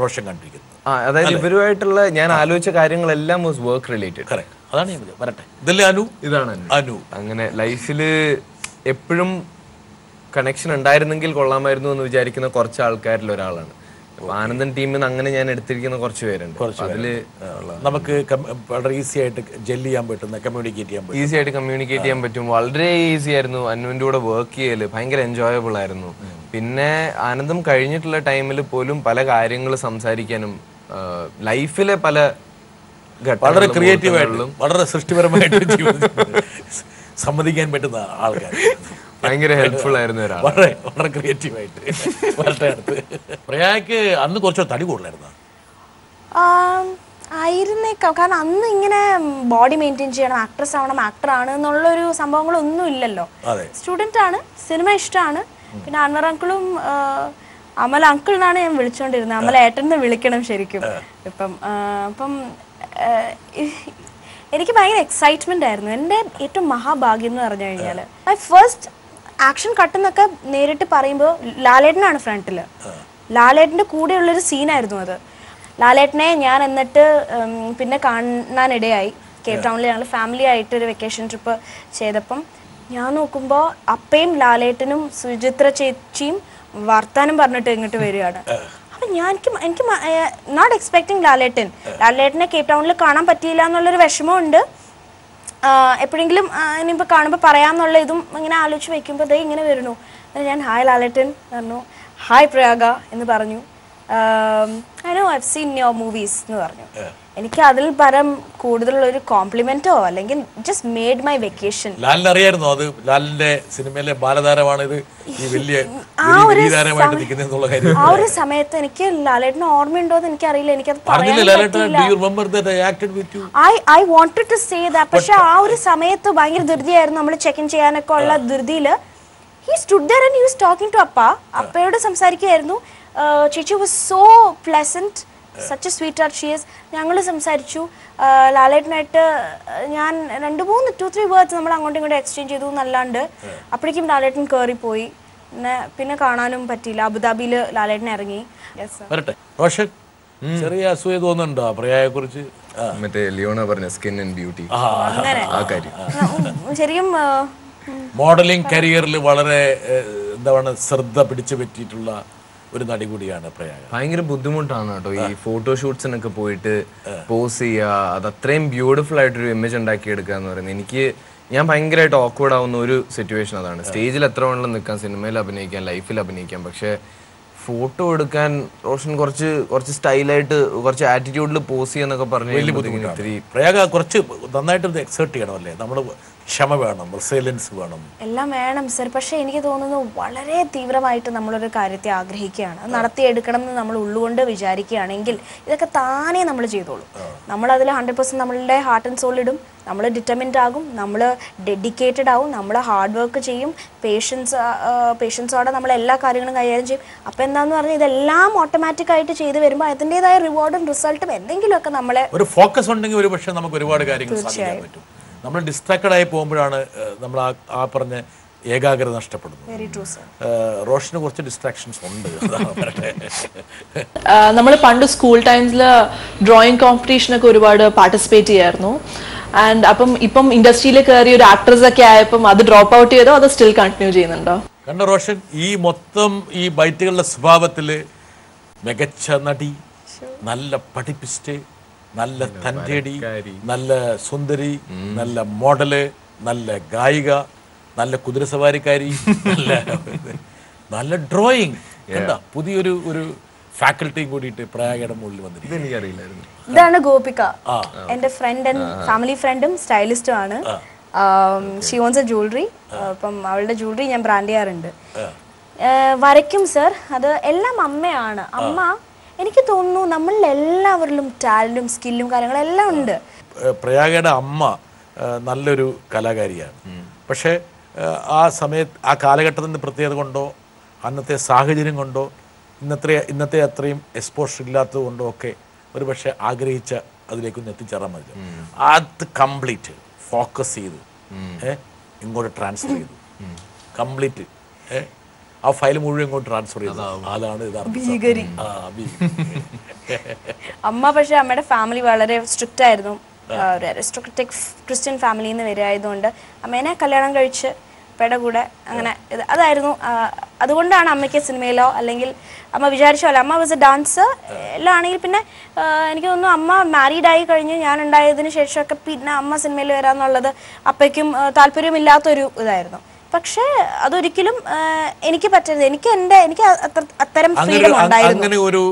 റോഷൻ കണ്ടിരിക്കുന്നത്. അതായത് ഇവരുമായിട്ടുള്ള ഞാൻ ആലോചിച്ച കാര്യങ്ങളെല്ലാം വാസ് വർക്ക് റിലേറ്റഡ്. അതാണ് ഞാൻ വരട്ടെ. ഇതാണ് അനു. അങ്ങനെ ലൈഫിൽ എപ്പോഴും കണക്ഷൻ ഉണ്ടായിരുന്നെങ്കിൽ കൊള്ളാമായിരുന്നു എന്ന് വിചാരിക്കുന്ന കുറച്ച് ആൾക്കാരിൽ ഒരാളാണ്. ആനന്ദൻ ടീമിൽ നിന്ന് അങ്ങനെ ഞാൻ എടുത്തിരിക്കുന്ന കുറച്ച് പേരുണ്ട്. അതില് നമുക്ക് വളരെ ഈസി ആയിട്ട് ജെല്ല് ചെയ്യാൻ പറ്റുന്ന, ഈസി ആയിട്ട് കമ്മ്യൂണിക്കേറ്റ് ചെയ്യാൻ പറ്റും. വളരെ ഈസി ആയിരുന്നു അന്നുവിൻ്റെ കൂടെ വർക്ക് ചെയ്യല്. ഭയങ്കര എൻജോയബിൾ ആയിരുന്നു. പിന്നെ ആനന്ദം കഴിഞ്ഞിട്ടുള്ള ടൈമിൽ പോലും പല കാര്യങ്ങൾ സംസാരിക്കാനും ലൈഫിലെ പല വളരെ ക്രിയേറ്റീവായിട്ടും വളരെ സൃഷ്ടിപരമായിട്ട് സമ്മതിക്കാൻ പറ്റുന്ന ആൾക്കാർ, ഭയങ്കര ഹെൽപ്ഫുൾ ആയിരുന്ന ഒരാൾ, വളരെ വളരെ ക്രിയേറ്റീവായിട്ട്. വളരെ അടുത്ത് പ്രയാഗയ്ക്ക് അന്ന് കുറച്ച് തടി കൂടുതലായിരുന്നു. ആയിരുന്നേക്കാം, കാരണം അന്ന് ഇങ്ങനെ ബോഡി മെയിൻറ്റെയിൻ ചെയ്യണം, ആക്ട്രസ് ആവണം, ആക്ടർ ആണ് എന്നുള്ളൊരു സംഭവങ്ങളൊന്നും ഇല്ലല്ലോ. സ്റ്റുഡൻ്റ് ആണ്, സിനിമ ഇഷ്ടമാണ്. പിന്നെ അൻവർ അങ്കിളും അമൽ അങ്കിൾ എന്നാണ് ഞാൻ വിളിച്ചുകൊണ്ടിരുന്നത്. അമൽ ഏട്ടൻ വിളിക്കണം ശരിക്കും. അപ്പം എനിക്ക് ഭയങ്കര എക്സൈറ്റ്മെന്റ് ആയിരുന്നു. എൻ്റെ ഏറ്റവും മഹാഭാഗ്യം എന്ന് പറഞ്ഞു കഴിഞ്ഞാൽ മൈ ഫസ്റ്റ് ആക്ഷൻ കട്ടെന്നൊക്കെ നേരിട്ട് പറയുമ്പോൾ ലാലേട്ടനാണ് ഫ്രണ്ടിൽ. ലാലേട്ടൻ്റെ കൂടെയുള്ളൊരു സീനായിരുന്നു അത്. ലാലേട്ടനെ ഞാൻ എന്നിട്ട് പിന്നെ കാണാനിടയായി. കേപ്പ് ടൗണിൽ ഞങ്ങൾ ഫാമിലി ആയിട്ട് ഒരു വെക്കേഷൻ ട്രിപ്പ് ചെയ്തപ്പം ഞാൻ നോക്കുമ്പോൾ അപ്പയും ലാലേട്ടനും സുചിത്ര ചേച്ചിയും വർത്താനം പറഞ്ഞിട്ട് ഇങ്ങോട്ട് വരികയാണ്. അപ്പം എനിക്ക് നോട്ട് എക്സ്പെക്ടിങ് ലാലേട്ടനെ കേപ്പ് ടൗണിൽ കാണാൻ പറ്റിയില്ല എന്നുള്ളൊരു വിഷമമുണ്ട്. എപ്പോഴെങ്കിലും ഇനിയിപ്പോൾ കാണുമ്പോൾ പറയാമെന്നുള്ള ഇതും ഇങ്ങനെ ആലോചിച്ച് വയ്ക്കുമ്പോൾ ദേ ഇങ്ങനെ വരുന്നു. ഞാൻ ഹായ് ലാലേട്ടൻ പറഞ്ഞു, ഹായ് പ്രയാഗ എന്ന് പറഞ്ഞു. I know I've seen your movies എന്ന് പറഞ്ഞു. എനിക്ക് അതിൽ പരം കൂടുതലുള്ളൊരു കോംപ്ലിമെന്റോ അല്ലെങ്കിൽ ജസ്റ്റ് മേഡ് മൈ വെക്കേഷൻ. ലാലിന് അറിയായിരുന്നു അത് ലാലിന്റെ സിനിമയിലെ ബാലതാരമാണ് ഇത്, ഈ വലിയ താരമായിട്ട് നിൽക്കുന്നുള്ള കാര്യം. ആ ഒരു സമയത്ത് എനിക്ക് ലാലേട്ടന് ഓർമ്മയുണ്ടോ എന്ന് എനിക്കറിയില്ല. എനിക്കത് I wanted to say that. പക്ഷെ ആ ഒരു സമയത്ത് ഭയങ്കര ധൃതിയായിരുന്നു. നമ്മൾ ചെക്ക് ഇൻ ചെയ്യാനൊക്കെ ഉള്ള ധൃതിയില് he stood there and he was talking to അപ്പയോട് സംസാരിക്കുകയായിരുന്നു. ചേച്ചി was so pleasant, such A sweet heart she is. ഞങ്ങൾ സംസാരിച്ചു. ലാലേട്ടനായിട്ട് ഞാൻ 2-3 വേർഡ്സ് നമ്മൾ അങ്ങോട്ടും ഇങ്ങോട്ടും എക്സ്ചേഞ്ച് ചെയ്തു എന്നല്ലാണ്ട് അപ്പോഴേക്കും ലാലേട്ടൻ കയറിപ്പോയി. പിന്നെ കാണാനും പറ്റിയില്ല. അബുദാബിയിൽ ലാലേട്ടൻ ഇറങ്ങി. റോഷൻ, ചെറിയ അസൂയ തോന്നുന്നുണ്ടോ പ്രയാഗയെ കുറിച്ച്? മറ്റേ ലിയോണ പറഞ്ഞ സ്കിൻ ആൻഡ് ബ്യൂട്ടി, അങ്ങനെ ശരിക്കും മോഡലിംഗ് കരിയറിൽ വളരെ എന്താണ് ശ്രദ്ധ പിടിച്ചു പറ്റിയിട്ടുള്ള ഒരു നടി കൂടിയാണ് പ്രയാഗ. ഭയങ്കര ബുദ്ധിമുട്ടാണ് കേട്ടോ ഈ ഫോട്ടോഷൂട്ട്സിനൊക്കെ പോയിട്ട് പോസ് ചെയ്യുക, അത് അത്രയും ബ്യൂട്ടിഫുൾ ആയിട്ടൊരു ഇമേജ് ഉണ്ടാക്കിയെടുക്കുക എന്ന് പറയുന്നത്. ഞാൻ ഭയങ്കരമായിട്ട് ഓക്വേർഡ് ആവുന്ന ഒരു സിറ്റുവേഷൻ അതാണ്. സ്റ്റേജിൽ എത്ര വേണമെങ്കിലും നിൽക്കാം, സിനിമയിൽ അഭിനയിക്കാം, ലൈഫിൽ അഭിനയിക്കാം, പക്ഷെ ഫോട്ടോ എടുക്കാൻ റോഷൻ കുറച്ച് സ്റ്റൈലായിട്ട് കുറച്ച് ആറ്റിറ്റ്യൂഡിൽ പോസ് ചെയ്യാന്നൊക്കെ പറഞ്ഞു വലിയ ബുദ്ധിമുട്ടാണ്. പ്രയാഗ കുറച്ച് നന്നായിട്ട് എക്സേർട്ട് ചെയ്യണം അല്ലേ, നമ്മൾ ക്ഷമ വേണം, റെസിലിയൻസ് വേണം, എല്ലാം വേണം സർ. പക്ഷെ എനിക്ക് തോന്നുന്നു വളരെ തീവ്രമായിട്ട് നമ്മളൊരു കാര്യത്തെ ആഗ്രഹിക്കുകയാണ്, നടത്തിയെടുക്കണം എന്ന് നമ്മൾ ഉള്ളുകൊണ്ട് വിചാരിക്കുകയാണെങ്കിൽ ഇതൊക്കെ താനേ നമ്മൾ ചെയ്തോളൂ. നമ്മളതിൽ 100% നമ്മളുടെ ഹാർട്ട് ആൻഡ് സോൾ ഇടും, നമ്മൾ ഡിറ്റർമിൻഡ് ആകും, നമ്മൾ ഡെഡിക്കേറ്റഡ് ആവും, നമ്മൾ ഹാർഡ് വർക്ക് ചെയ്യും, പേഷ്യൻസോടെ നമ്മൾ എല്ലാ കാര്യങ്ങളും കൈകാര്യം ചെയ്യും. അപ്പോൾ എന്താണെന്ന് പറഞ്ഞാൽ ഇതെല്ലാം ഓട്ടോമാറ്റിക്കായിട്ട് ചെയ്ത് വരുമ്പോൾ അതിൻ്റെതായ റിവാർഡും റിസൾട്ടും എന്തെങ്കിലുമൊക്കെ നമ്മളെ ഒരു ഫോക്കസ് ഉണ്ടെങ്കിൽ ഒരു പക്ഷേ നമുക്ക് ഒരുപാട് കാര്യങ്ങൾ സാധിക്കാൻ പറ്റും. നമ്മൾ ഡിസ്ട്രാക്റ്റഡ് ആയി പോകുമ്പോഴാണ് നമ്മൾ ആ പറഞ്ഞ ഏകാഗ്രത നഷ്ടപ്പെടുന്നു. റോഷന് കുറച്ച് ഡിസ്ട്രാക്ഷൻസ് ഉണ്ട്. നമ്മൾ പണ്ട് സ്കൂൾ ടൈംസിൽ ഡ്രോയിങ് കോമ്പറ്റീഷനൊക്കെ ഒരുപാട് പാർട്ടിസിപ്പേറ്റ് ചെയ്യായിരുന്നു. ആൻഡ് ഇപ്പം ഇൻഡസ്ട്രിയിൽ കയറി ഒരു ആക്ട്രസ് ഒക്കെ ആയപ്പം അത് ഡ്രോപ്പ് ഔട്ട് ചെയ്തോ അതോ സ്റ്റിൽ കണ്ടിന്യൂ ചെയ്യുന്നുണ്ടോ? കണ്ട റോഷൻ, ഈ മൊത്തം ഈ ബൈറ്റുകളുടെ സ്വഭാവത്തില് മികച്ച നടി, നല്ല പഠിപ്പിസ്റ്റ്, നല്ല തന്റേടി, നല്ല സുന്ദരി, നല്ല മോഡല്, നല്ല ഗായിക, നല്ല കുതിരസവാരിക്കാരി, നല്ല ഡ്രോയിങ്, പുതിയൊരു ഫാക്കൽറ്റിയും കൂടിയിട്ട് പ്രയാഗയുടെ മുകളിൽ വന്നിരിക്കുന്നു. ഇതാണ് ഗോപിക, എന്റെ ഫ്രണ്ട് ആൻഡ് ഫാമിലി ഫ്രണ്ടും സ്റ്റൈലിസ്റ്റും ആണ്. She owns a jewellery. അപ്പം അവളുടെ ജ്വല്ലറി ഞാൻ ബ്രാൻഡ് ചെയ്യാറുണ്ട്. വരയ്ക്കും സർ, അത് എല്ലാം അമ്മയാണ്. അമ്മ എനിക്ക് തോന്നുന്നു നമ്മളിൽ എല്ലാവരിലും ടാലന്റും സ്കില്ലും കാര്യങ്ങളെല്ലാം ഉണ്ട്. പ്രയാഗയുടെ അമ്മ നല്ലൊരു കലാകാരിയാണ്. പക്ഷേ ആ സമയത്ത് ആ കാലഘട്ടത്തിൻ്റെ പ്രത്യേകത കൊണ്ടോ അന്നത്തെ സാഹചര്യം കൊണ്ടോ ഇന്നത്തെ അത്രയും എക്സ്പോഷർ ഇല്ലാത്തത് കൊണ്ടോ ഒക്കെ ഒരു പക്ഷേ ആഗ്രഹിച്ച അതിലേക്കൊന്ന് എത്തിച്ചേരാൻ മതി. അത് കംപ്ലീറ്റ് ഫോക്കസ് ചെയ്ത് ഇങ്ങോട്ട് ട്രാൻസ്ഫർ ചെയ്തു. കംപ്ലീറ്റ് ആ ഫയൽ മുഴുവൻ ഇങ്ങോട്ട് ട്രാൻസ്ഫർ ചെയ്തു. അതാണ് ഭീകരി അമ്മ. പക്ഷെ അമ്മയുടെ ഫാമിലി വളരെ സ്ട്രിക്റ്റ് ആയിരുന്നു. ഒരു അരിസ്റ്റോക്രാറ്റിക് ക്രിസ്ത്യൻ ഫാമിലിയിൽ നിന്ന് വരികയായതുകൊണ്ട് അമ്മേനെ കല്യാണം കഴിച്ച് അപ്പയുടെ കൂടെ അങ്ങനെ അതായിരുന്നു. അതുകൊണ്ടാണ് അമ്മയ്ക്ക് സിനിമയിലോ അല്ലെങ്കിൽ അമ്മ വിചാരിച്ചോ അമ്മ വാസ് എ ഡാൻസർ എല്ലാം ആണെങ്കിൽ പിന്നെ എനിക്ക് തോന്നുന്നു അമ്മ മാരീഡായി കഴിഞ്ഞ് ഞാൻ ഉണ്ടായതിന് ശേഷമൊക്കെ പിന്നെ അമ്മ സിനിമയിൽ വരാമെന്നുള്ളത് അപ്പയ്ക്കും താല്പര്യമില്ലാത്തൊരു ഇതായിരുന്നു. പക്ഷെ അതൊരിക്കലും എനിക്ക് പറ്റരുത്. എനിക്ക് അത്തരം ഫ്രീഡം ഉണ്ടായിരുന്നു. അങ്ങനെ ഒരു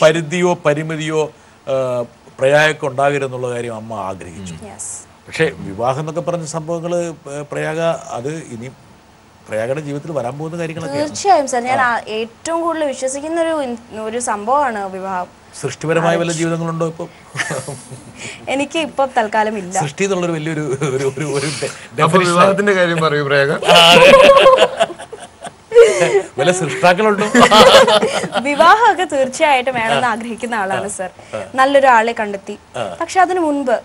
പരിധിയോ പരിമിതിയോ പ്രയാഗക്ക് ഉണ്ടാകരുതെന്നുള്ള കാര്യം അമ്മ ആഗ്രഹിച്ചു. പക്ഷെ വിവാഹം എന്നൊക്കെ പറഞ്ഞ സംഭവങ്ങൾ പ്രയാഗ അത് ഇനി പ്രയാഗയുടെ ജീവിതത്തിൽ വരാൻ പോകുന്ന കാര്യങ്ങളൊക്കെ തീർച്ചയായും സർ. ഞാൻ ഏറ്റവും കൂടുതൽ വിശ്വസിക്കുന്ന ഒരു സംഭവമാണ് വിവാഹം. സൃഷ്ടിപരമായ വല്ല ജീവിതങ്ങളുണ്ടോ ഇപ്പൊ? എനിക്ക് ഇപ്പൊ തൽക്കാലം ഇല്ല. സൃഷ്ടി എന്നുള്ളൊരു വലിയൊരു വിവാഹത്തിന്റെ കാര്യം പറയൂ പ്രയാഗ. വല്ല സൃഷ്ടാക്കളുണ്ടോ? വിവാഹമൊക്കെ തീർച്ചയായിട്ടും വേണമെന്ന് ആഗ്രഹിക്കുന്ന ആളാണ് സർ. നല്ലൊരു ആളെ കണ്ടെത്തി. പക്ഷെ അതിനു മുൻപ്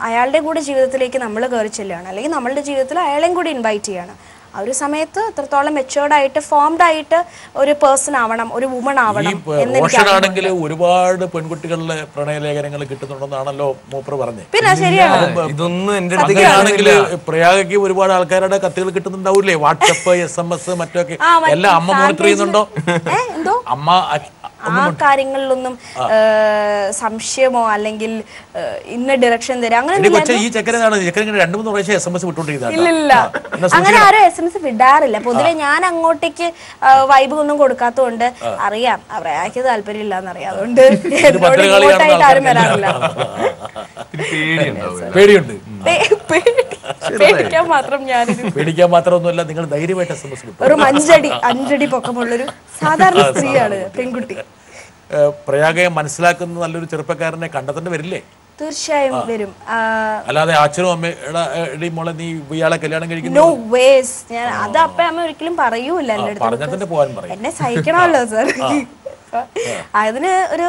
അയാളുടെ കൂടെ ജീവിതത്തിലേക്ക് നമ്മൾ കയറി ചെല്ലുകയാണ്, അല്ലെങ്കിൽ നമ്മളുടെ ജീവിതത്തിൽ അയാളെയും കൂടി ഇൻവൈറ്റ് ചെയ്യാണ്. ആ ഒരു സമയത്ത് എത്രത്തോളം മെച്ചുവേർഡ് ആയിട്ട് ഫോംഡ് ആയിട്ട് ഒരു പേഴ്സൺ ആവണം, ഒരു വുമൺ ആവണം. ആണെങ്കിൽ ഒരുപാട് പെൺകുട്ടികളുടെ പ്രണയലേഖനങ്ങൾ കിട്ടുന്നുണ്ടെന്നാണല്ലോ മൂപ്പർ പറഞ്ഞത്. പിന്നെ ശരിയാണ്, ഇതൊന്നും എന്റെ ആണെങ്കിൽ പ്രയാഗയ്ക്ക് ഒരുപാട് ആൾക്കാരുടെ കത്തുകൾ കിട്ടുന്നുണ്ടാവൂലേ? വാട്സപ്പ്, SMS മറ്റൊക്കെ എല്ലാം അമ്മ മോണിറ്റർ ചെയ്യുന്നുണ്ടോ? അമ്മ ആ കാര്യങ്ങളിലൊന്നും സംശയമോ അല്ലെങ്കിൽ ഇന്ന ഡയറക്ഷൻ തരാം അങ്ങനെ ഇല്ല. അങ്ങനെ ആരും SMS വിടാറില്ല പൊതുവെ. ഞാൻ അങ്ങോട്ടേക്ക് വൈബ് ഒന്നും കൊടുക്കാത്തതുകൊണ്ട് അറിയാം അവർക്ക് താല്പര്യം ഇല്ലാന്നറിയാം. അതുകൊണ്ട് എന്നോട് ഇങ്ങോട്ടായിട്ട് ആരും വരാറില്ല. പേടിയുണ്ട്. പേടിക്കാൻ മാത്രം പേടിക്കാൻ മാത്രമൊന്നുമല്ല, നിങ്ങൾ ധൈര്യമായിട്ട് SMS ഒരു 5 അടി പൊക്കമുള്ളൊരു സാധാരണ സ്ത്രീയാണ് പെൺകുട്ടി. പ്രയാഗയെ മനസ്സിലാക്കുന്ന നല്ലൊരു ചെറുപ്പക്കാരനെ കണ്ടെത്തേണ്ടി വരില്ലേ? തീർച്ചയായും വരും. അല്ലാതെ അച്ഛനും അമ്മയുടെ മോളെ നീ ഇയാളെ കല്യാണം കഴിക്കുന്നു? No ways. ഞാൻ അത് അപ്പ അമ്മ ഒരിക്കലും പറയൂല എന്റെ അടുത്ത്. എന്നെ സഹിക്കണമല്ലോ സർ. അതിന് ഒരു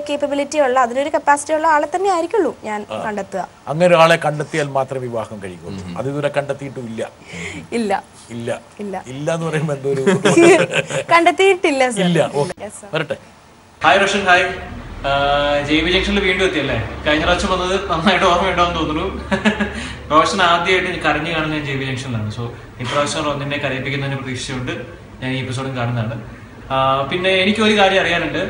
കേപ്പബിലിറ്റി ഉള്ള, അതിനൊരു കപ്പാസിറ്റി ഉള്ള ആളെ തന്നെ ആയിരിക്കുള്ളൂ ഞാൻ കണ്ടെത്തുക. അങ്ങനെ ഒരാളെ കണ്ടെത്തിയാൽ മാത്രമേ വിവാഹം കഴിക്കുള്ളൂ. അത് ഇതുവരെ കണ്ടെത്തിയിട്ടും ഇല്ല. ഇല്ല ഇല്ല ഇല്ല ഇല്ല എന്ന് പറയുമ്പോ എന്തോ ഒരു കണ്ടെത്തിയിട്ടില്ല. വരട്ടെ. ഹായ് റോഷൻ. ഹായ്. JB ജംഗ്ഷനിൽ വീണ്ടും എത്തിയല്ലേ? കഴിഞ്ഞ പ്രാവശ്യം വന്നത് നന്നായിട്ട് ഓർമ്മയുണ്ടാവും തോന്നുന്നു. റോഷൻ ആദ്യമായിട്ട് കരഞ്ഞു കാണുന്നത് ഞാൻ JB ജംഗ്ഷനിലാണ്. സോ ഇപ്രാവശ്യം റോന്നിനെ കരയിപ്പിക്കുന്നതിന് പ്രതീക്ഷിച്ചുകൊണ്ട് ഞാൻ ഈ എപ്പിസോഡും കാണുന്നതാണ്. പിന്നെ എനിക്കൊരു കാര്യം അറിയാനുണ്ട്.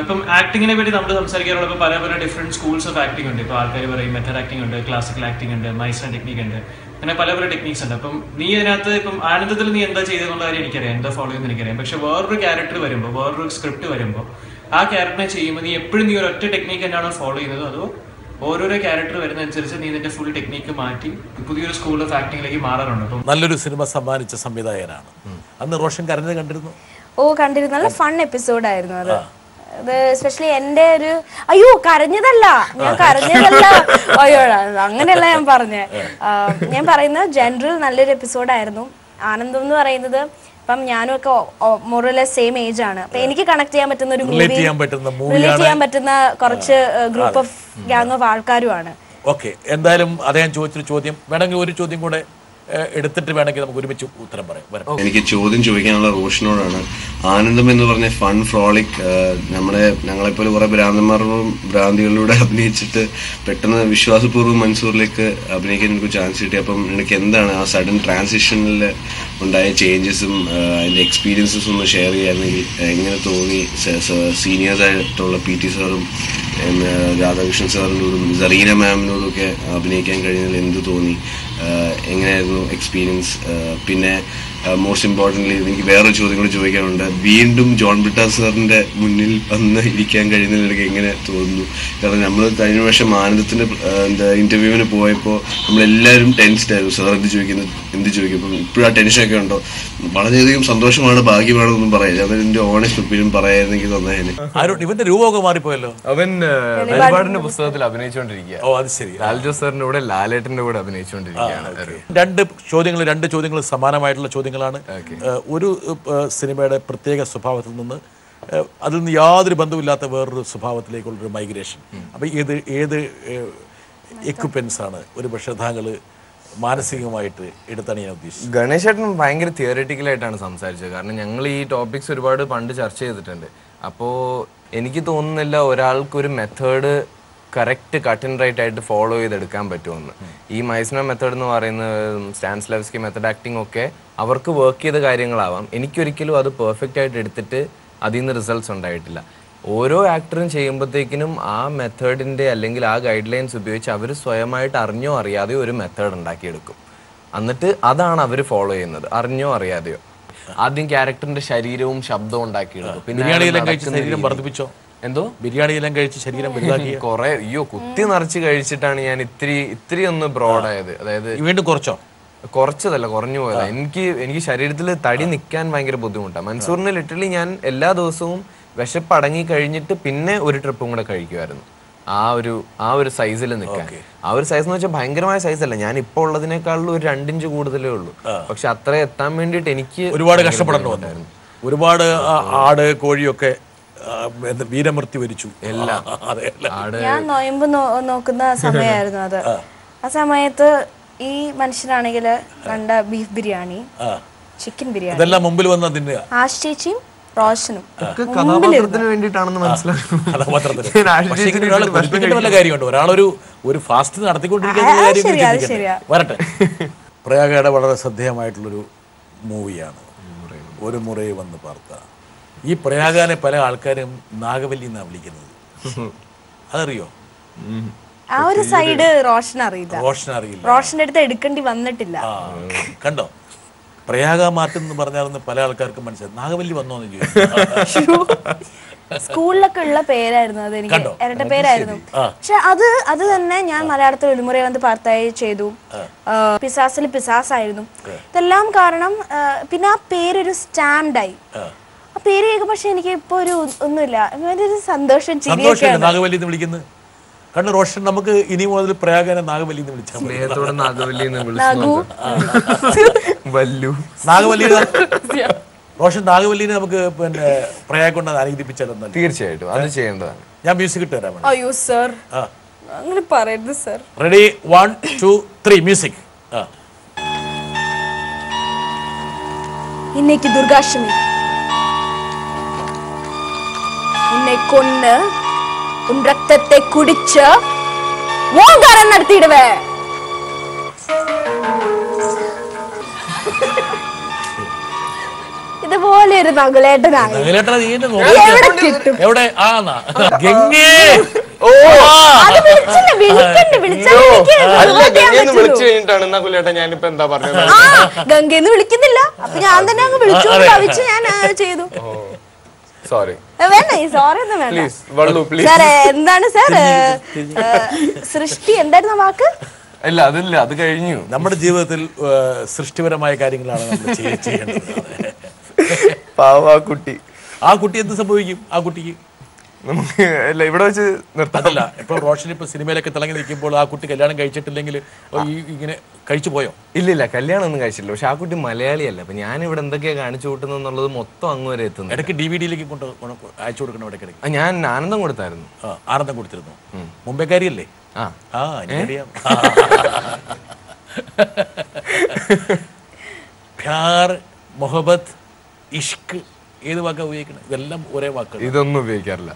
ഇപ്പം ആക്ടിങ്ങിനെ പറ്റി നമ്മൾ സംസാരിക്കാറുള്ള ഇപ്പോൾ പല പല ഡിഫറെൻറ്റ് സ്കൂൾസ് ഓഫ് ആക്ടിംഗ് ഉണ്ട്. ഇപ്പോൾ ആൾക്കാർ പറയും മെത്തഡ് ആക്ടിംഗ് ഉണ്ട്, ക്ലാസിക്കൽ ആക്ടിംഗ് ഉണ്ട്, മൈസൺ ടെക്നിക് ഉണ്ട്, അങ്ങനെ പല പല ടെക്നിക്സ് ഉണ്ട്. അപ്പം നീ ഇതിനകത്ത് ഇപ്പം ആനന്ദത്തിൽ നീ എന്താ ചെയ്തെന്നുള്ള കാര്യം എനിക്കറിയാം, എന്താ ഫോളോ ചെയ്യുന്നത് എനിക്കറിയാം. പക്ഷെ വേറൊരു ക്യാരക്ടർ വരുമ്പോൾ, വേറൊരു സ്ക്രിപ്റ്റ് വരുമ്പോൾ ആ ക്യാരക്ടറിനെ ചെയ്യുമ്പോൾ നീ എപ്പോഴും നീ ഒരൊറ്റ ടെക്നിക്ക് തന്നെയാണോ ഫോളോ ചെയ്യുന്നത്, അതോ ഓരോരോ ക്യാരക്ടർ വരുന്നതനുസരിച്ച് നീ ഇതിന്റെ ഫുൾ ടെക്നിക്ക് മാറ്റി പുതിയൊരു സ്കൂൾ ഓഫ് ആക്ടിംഗിലേക്ക് മാറാറുണ്ട്? അപ്പം നല്ലൊരു സിനിമ സമ്മാനിച്ച സംവിധായകനാണ്. അന്ന് റോഷൻ കരഞ്ഞത് കണ്ടിരുന്നു? കണ്ടിരുന്നു. നല്ല ഫൺ എപ്പിസോഡായിരുന്നു അത്. എസ്പെഷ്യലി എന്റെ ഒരു അയ്യോ കരഞ്ഞതല്ല, ഞാൻ കരഞ്ഞതല്ല, അയ്യോ അങ്ങനെയല്ല ഞാൻ പറഞ്ഞത്. ഞാൻ പറയുന്നത് ജനറൽ നല്ലൊരു എപ്പിസോഡായിരുന്നു. ആനന്ദം എന്ന് പറയുന്നത് ഇപ്പം ഞാനും ഒക്കെ മോറലെസ് സെയിം ഏജ് ആണ്. അപ്പൊ എനിക്ക് കണക്ട് ചെയ്യാൻ പറ്റുന്ന ഒരു മൂവി, റിലേറ്റ് ചെയ്യാൻ പറ്റുന്ന കുറച്ച് ഗ്രൂപ്പ് ഓഫ് ഗ്യാങ് ഓഫ് ആൾക്കാരുമാണ്. ഓക്കെ, എന്തായാലും അദ്ദേഹം ചോദിച്ചൊരു ചോദ്യം വേണമെങ്കിൽ ഒരു ചോദ്യം കൂടെ എടുത്തിട്ട് വേണമെങ്കിൽ നമുക്ക് ഒരുമിച്ച് ഉത്തരം പറയാം. എനിക്ക് ചോദ്യം ചോദിക്കാനുള്ള റോഷനോടാണ്. ആനന്ദം എന്ന് പറഞ്ഞ ഫൺ ഫ്രോളിക് ഞങ്ങളെപ്പോലെ കുറെ ഭ്രാന്തന്മാരും ഭ്രാന്തികളിലൂടെ അഭിനയിച്ചിട്ട് പെട്ടെന്ന് വിശ്വാസപൂർവ്വം മൻസൂറിലേക്ക് അഭിനയിക്കാൻ എനിക്ക് ചാൻസ് കിട്ടി. അപ്പം എനിക്ക് എന്താണ് ആ സഡൻ ട്രാൻസിഷനിൽ ഉണ്ടായ ചേഞ്ചസും അതിൻ്റെ എക്സ്പീരിയൻസസും ഒന്ന് ഷെയർ ചെയ്യാമെങ്കിൽ എങ്ങനെ തോന്നി? സീനിയേഴ്സായിട്ടുള്ള PT സാറും രാധാകൃഷ്ണൻ സാറിനോടും സറീന മാമിനോടും ഒക്കെ അഭിനയിക്കാൻ കഴിഞ്ഞാൽ എന്ത് തോന്നി? എങ്ങനെയായിരുന്നു എക്സ്പീരിയൻസ്? പിന്നെ മോസ്റ്റ് ഇമ്പോർട്ടൻ്റ്ലി എനിക്ക് വേറൊരു ചോദ്യം കൂടി ചോദിക്കാനുണ്ട്. വീണ്ടും ജോൺ ബ്രിട്ടാ സാറിൻ്റെ മുന്നിൽ വന്ന് ഇരിക്കാൻ കഴിയുന്നതിലേക്ക് എങ്ങനെ തോന്നുന്നു? കാരണം നമ്മൾ കഴിഞ്ഞ വർഷം ആനന്ദത്തിൻ്റെ ഇൻ്റർവ്യൂവിന് പോയപ്പോൾ നമ്മളെല്ലാവരും ടെൻസ്ഡ് ആയിരുന്നു. സാർ എന്ത് ചോദിക്കും അപ്പം ഇപ്പോഴും ആ ടെൻഷനൊക്കെ ഉണ്ടോ? വളരെയധികം സന്തോഷമാണ്, ഭാഗ്യമാണെന്നൊന്നും പറയാം. അതെൻ്റെ ഓണസ്റ്റ് ഒപ്പീനിയൻ പറയായിരുന്നെങ്കിൽ നന്നായിരുന്നു. ഇവന്റെ രൂപമൊക്കെ മാറിപ്പോയല്ലോ. അവൻ വെളിപാടിന്റെ പുസ്തകത്തിൽ അഭിനയിച്ചുകൊണ്ടിരിക്കുക. ഓ അത് ശരി. ലാൽജോ സാറിന്റെ കൂടെ ലാലേട്ടന്റെ കൂടെ അഭിനയിച്ചുകൊണ്ടിരിക്കുകയാണ്. രണ്ട് ചോദ്യങ്ങൾ സമാനമായിട്ടുള്ള ചോദ്യങ്ങളാണ്. ഒരു സിനിമയുടെ പ്രത്യേക സ്വഭാവത്തിൽ നിന്ന് അതിൽ നിന്ന് യാതൊരു ബന്ധമില്ലാത്ത വേറൊരു സ്വഭാവത്തിലേക്കുള്ളൊരു മൈഗ്രേഷൻ. അപ്പം ഏത് എക്യുപ്മെന്റ്സ് ആണ് ഒരു പക്ഷേ താങ്കൾ മാനസികമായിട്ട് എടുത്താണ് ഞാൻ ഉദ്ദേശിച്ചത്? ഗണേശ് ചേട്ടൻ ഭയങ്കര തിയററ്റിക്കലായിട്ടാണ് സംസാരിച്ചത്. കാരണം ഞങ്ങൾ ഈ ടോപ്പിക്സ് ഒരുപാട് പണ്ട് ചർച്ച ചെയ്തിട്ടുണ്ട്. അപ്പോൾ എനിക്ക് തോന്നുന്നില്ല ഒരാൾക്കൊരു method correct cut and right ആയിട്ട് ഫോളോ ചെയ്തെടുക്കാൻ പറ്റുമെന്ന്. ഈ മൈസ്നർ മെത്തേഡ് എന്ന് പറയുന്നത് സ്റ്റാൻസ്ലെവ്സ്കി മെത്തേഡ് ആക്ടിംഗ് ഒക്കെ അവർക്ക് വർക്ക് ചെയ്ത കാര്യങ്ങളാവാം. എനിക്കൊരിക്കലും അത് പെർഫെക്റ്റ് ആയിട്ട് എടുത്തിട്ട് അതിൽ നിന്ന് റിസൾട്ട്സ് ഉണ്ടായിട്ടില്ല. ഓരോ ആക്ടറും ചെയ്യുമ്പോഴത്തേക്കിനും ആ മെത്തേഡിൻ്റെ അല്ലെങ്കിൽ ആ ഗൈഡ് ലൈൻസ് ഉപയോഗിച്ച് അവർ സ്വയമായിട്ട് അറിഞ്ഞോ അറിയാതെയോ ഒരു മെത്തേഡ് ഉണ്ടാക്കിയെടുക്കും. എന്നിട്ട് അതാണ് അവർ ഫോളോ ചെയ്യുന്നത്, അറിഞ്ഞോ അറിയാതെയോ. ആദ്യം ക്യാരക്ടറിന്റെ ശരീരവും ശബ്ദവും ഉണ്ടാക്കിയെടുക്കും. പിന്നെ ബിരിയാണിയെല്ലാം കഴിച്ച് ശരീരം വർദ്ധിപ്പിച്ചോ? എന്തോ ബിരിയാണിയെല്ലാം കഴിച്ച് ശരീരം വലുതാക്കി കുറെ കുത്തി നിറച്ച് കഴിച്ചിട്ടാണ് ഞാൻ ഇത്തിരി ഒന്ന് ബ്രോഡായത്. അതായത് വീണ്ടും കുറച്ചതല്ല, കുറഞ്ഞു പോയതാ. എനിക്ക് ശരീരത്തിൽ തടി നിൽക്കാൻ ഭയങ്കര ബുദ്ധിമുട്ടാണ്. മൻസൂറിന് ലിറ്ററലി ഞാൻ എല്ലാ ദിവസവും വിശപ്പ് അടങ്ങി കഴിഞ്ഞിട്ട് പിന്നെ ഒരു ട്രിപ്പും കൂടെ കഴിക്കുമായിരുന്നു, ആ ഒരു സൈസിൽ നിൽക്കാൻ. ആ ഒരു സൈസ് എന്ന് വെച്ചാൽ ഭയങ്കരമായ സൈസ് അല്ല, ഞാൻ ഇപ്പോൾ ഉള്ളതിനേക്കാളും ഒരു 2 ഇഞ്ച് കൂടുതലേ ഉള്ളൂ. പക്ഷെ അത്ര എത്താൻ വേണ്ടിയിട്ട് എനിക്ക് ഒരുപാട് കഷ്ടപ്പെടേണ്ടി വന്നായിരുന്നു. ഒരുപാട് ആട് കോഴിയൊക്കെ വീരമൃത്യു വരിച്ചു എല്ലാം. ഞാൻ നോയമ്പ് നോക്കുന്ന സമയമായിരുന്നു അത്. ആ സമയത്ത് ഈ മനുഷ്യനാണെങ്കിൽ കണ്ട ബീഫ് ബിരിയാണി, ചിക്കൻ ബിരിയാണി ഇതെല്ലാം മുമ്പിൽ വന്ന തിന്നുക. ആശ് ചേച്ചിയും റോഷനും കഥാപാത്രത്തിന് വേണ്ടിയിട്ടാണെന്ന് മനസ്സിലാക്കുന്ന കാര്യമുണ്ട്. ഒരാളൊരു ഫാസ്റ്റ് നടത്തിക്കൊണ്ടിരിക്കുന്ന വരട്ടെ. പ്രയാഗയുടെ വളരെ ശ്രദ്ധേയമായിട്ടുള്ളൊരു മൂവിയാണ് ഒരു മുറേ വന്ന് പാർത്ത. ഈ പ്രയാഗാനെ പല ആൾക്കാരും നാഗവല്ലി എന്നാണ് വിളിക്കുന്നത്, അതറിയോ? ആ ഒരു സൈഡ് റോഷൻ അറിയില്ല. റോഷന്റെ അടുത്ത് എടുക്കേണ്ടി വന്നിട്ടില്ല. കണ്ടോ, പ്രയാഗ മാറ്റം എന്ന് പറഞ്ഞാൽ പല ആൾക്കാർക്കും മനസ്സിലായി. നാഗവല്ലി വന്നോന്ന് ചോദിച്ചു. സ്കൂളിലൊക്കെ ഉള്ള പേരായിരുന്നു അത്, എനിക്ക് ഇരട്ട പേരായിരുന്നു. പക്ഷെ അത് തന്നെ ഞാൻ മലയാളത്തിൽ ഒരു മുറേ വന്ന് പാർത്തായി ചെയ്തു. പിസാസിൽ പിസാസായിരുന്നു. ഇതെല്ലാം കാരണം പിന്നെ ആ പേരൊരു സ്റ്റാൻഡായി. ആ പേര് കേൾക്കും. പക്ഷെ എനിക്ക് ഇപ്പൊ ഒന്നുമില്ല, ഒരു സന്തോഷം ചിരിയൊക്കെയാണ്. നാഗവല്ലി എന്ന് വിളിക്കുന്നത് കണ്ട് റോഷൻ. നമുക്ക് ഇനി മുതൽ പ്രയാഗനെ നാഗവല്ലി എന്ന് വിളിച്ചാൽ നാഗവല്ലി റോഷൻ നാഗവല്ലിനെ നമുക്ക് പിന്നെ പ്രയാഗ കൊണ്ട് അനുഗമിപ്പിച്ചാലോ? തീർച്ചയായിട്ടും അത് ചെയ്യേണ്ടതാണ്. ഞാൻ മ്യൂസിക് ഇട്ട് തരാം. അയ്യോ സർ, അങ്ങനെ പറയരുത് സർ. Ready, 1 2 3 music. இன்னைக்கு துர்காஷ்டமி, உன்னை கொன்னு உன் ரத்தத்தை குடிச்ச ஓங்காரம் நடத்திடுவேன். ഇതുപോലെ ഒരു നകുലേട്ടനാണ്. എവിടെ? ഗംഗയെന്ന് വിളിക്കുന്നില്ല, അപ്പൊ ഞാൻ തന്നെ അങ്ങ് വിളിച്ചു കവിച്ച് ഞാൻ ചെയ്തു. സോറി സോറി ഒന്നും വേണ്ട സാർ. എന്താണ് സാർ സൃഷ്ടി, എന്തായിരുന്നു വാക്ക്? അല്ല അതില്ല, അത് കഴിഞ്ഞു. നമ്മുടെ ജീവിതത്തിൽ സൃഷ്ടിപരമായ കാര്യങ്ങളാണ് നമ്മൾ ചെയ്യേണ്ടത്. ആ കുട്ടി എന്ത് സംഭവിക്കും? ആ കുട്ടിക്ക് നമുക്ക് ഇവിടെ വെച്ച് നിർത്തല്ല. ഇപ്പൊ റോഷൻ ഇപ്പൊ സിനിമയിലൊക്കെ തിളങ്ങി നിൽക്കുമ്പോൾ ആ കുട്ടി കല്യാണം കഴിച്ചിട്ടില്ലെങ്കിൽ ഇങ്ങനെ കഴിച്ചു പോയോ? ഇല്ലില്ല, കല്യാണം ഒന്നും കഴിച്ചില്ല. പക്ഷെ ആ കുട്ടി മലയാളിയല്ല. അപ്പൊ ഞാൻ ഇവിടെ എന്തൊക്കെയാ കാണിച്ചു കൂട്ടുന്നുള്ളത് മൊത്തം അങ്ങ് വരെ എത്തുന്നു. ഇടയ്ക്ക് DVD-യിലേക്ക് കൊണ്ട് അയച്ചു കൊടുക്കണം. ഇടയ്ക്കിടയ്ക്ക് ഞാൻ ആനന്ദം കൊടുത്തായിരുന്നു. ആനന്ദം കൊടുത്തിരുന്നു. മുംബൈക്കാരിയല്ലേ? എനിക്കറിയാം. പ്യാർ, മൊഹബത്ത്, ഇഷ്ക് ഏത് വാക്കാ ഉപയോഗിക്കണം? ഇതെല്ലാം ഒരേ വാക്കുകൾ. ഇതൊന്നും ഉപയോഗിക്കാറില്ല.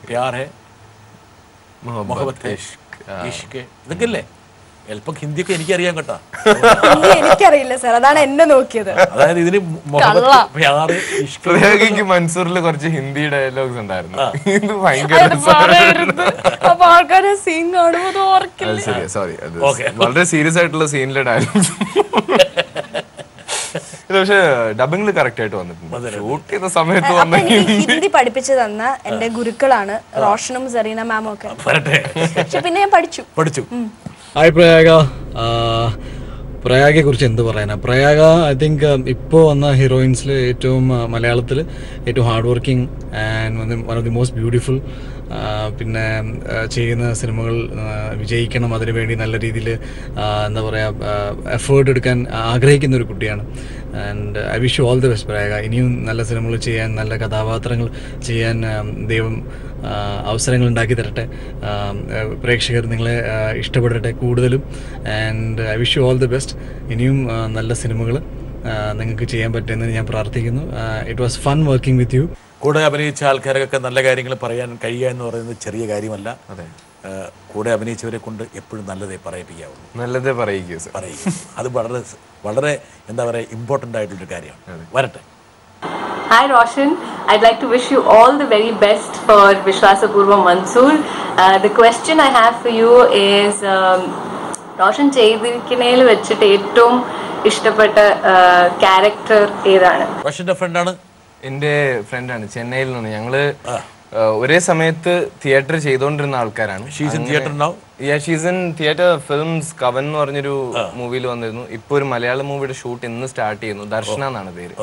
പ്യാർ ഹെ, മൊഹബത്ത്, ഇഷ്ക്, ഇതൊക്കെ അല്ലേ? എളുപ്പം ഹിന്ദിയൊക്കെ എനിക്കറിയാം കേട്ടോ. എനിക്കറിയില്ല സാർ, അതാണ് എന്നെ നോക്കിയത്. അതായത് ഇതിന് പ്രയാഗയ്ക്ക് മൻസൂറിൽ കുറച്ച് ഹിന്ദി ഡയലോഗ്സ് ഉണ്ടായിരുന്നു. ഇത് ഭയങ്കര സോറി, വളരെ സീരിയസ് ആയിട്ടുള്ള സീനിലെ ഡയലോഗ്സ്. പക്ഷെ ഡബിംഗിൽ കറക്റ്റ് ആയിട്ട് വന്നിട്ടുണ്ട്. ഷൂട്ട് ചെയ്ത സമയത്ത് ഹിന്ദി പഠിപ്പിച്ചു തന്ന എന്റെ ഗുരുക്കളാണ് റോഷനും സെറീന മാമും ഒക്കെ. പക്ഷെ പിന്നെ ഞാൻ പഠിച്ചു. ഹായ് പ്രയാഗ. പ്രയാഗയെ കുറിച്ച് എന്ത് പറയാനാ? പ്രയാഗ ഐ തിങ്ക് ഇപ്പോൾ വന്ന ഹീറോയിൻസിൽ ഏറ്റവും മലയാളത്തിൽ ഏറ്റവും hard working and one of the most beautiful. പിന്നെ ചെയ്യുന്ന സിനിമകൾ വിജയിക്കണം, അതിനുവേണ്ടി നല്ല രീതിയിൽ എന്താ പറയുക എഫേർട്ട് എടുക്കാൻ ആഗ്രഹിക്കുന്ന ഒരു കുട്ടിയാണ്. And I wish you all the best Prayaga. ഇനിയും നല്ല സിനിമകൾ ചെയ്യാൻ, നല്ല കഥാപാത്രങ്ങൾ ചെയ്യാൻ ദൈവം അവസരങ്ങൾ ഉണ്ടാക്കി തരട്ടെ. പ്രേക്ഷകർ നിങ്ങളെ ഇഷ്ടപ്പെടട്ടെ കൂടുതലും. And I wish you all the best. ഇനിയും നല്ല സിനിമകൾ നിങ്ങൾക്ക് ചെയ്യാൻ പറ്റുമെന്ന് ഞാൻ പ്രാർത്ഥിക്കുന്നു. It was fun working with you. കൂടെ അഭിനയിച്ച ആൾക്കാർക്കൊക്കെ നല്ല കാര്യങ്ങൾ പറയാൻ കഴിയുക എന്ന് പറയുന്നത് ചെറിയ കാര്യമല്ല. അതെ, കൂടെ അഭിനയിച്ചവരെ കൊണ്ട് എപ്പോഴും നല്ലതേ പറയിപ്പിക്കാവുള്ളൂ. നല്ലതേ പറയിക്കും. അത് വളരെ വളരെ എന്താ പറയുക ഇമ്പോർട്ടൻ്റ് ആയിട്ടുള്ളൊരു കാര്യമാണ്. വരട്ടെ. Hi Roshan, I'd like to wish you all the very best for Vishwasapurva Mansoor. The question I have for you is, Roshan ചെയ്തിരിക്കുന്നതിൽ വെച്ചിട്ട് ഏറ്റവും ഇഷ്ടപ്പെട്ട ക്യാരക്ടർ ഏതാണ്? റോഷന്റെ ഫ്രണ്ടാണ്, എൻ്റെ ഫ്രണ്ടാണ്, ചെന്നൈയിൽ നിന്ന്. ഞങ്ങള് ഒരേ സമയത്ത് തിയേറ്റർ ചെയ്തുകൊണ്ടിരുന്ന ആൾക്കാരാണ്. She's in theatre films. Kavan എന്ന് പറഞ്ഞൊരു മൂവിയിൽ വന്നിരുന്നു. ഇപ്പൊ ഒരു മലയാളം മൂവിയുടെ ഷൂട്ട് ഇന്ന് സ്റ്റാർട്ട് ചെയ്യുന്നു. ദർശന എന്നാണ് പേര്.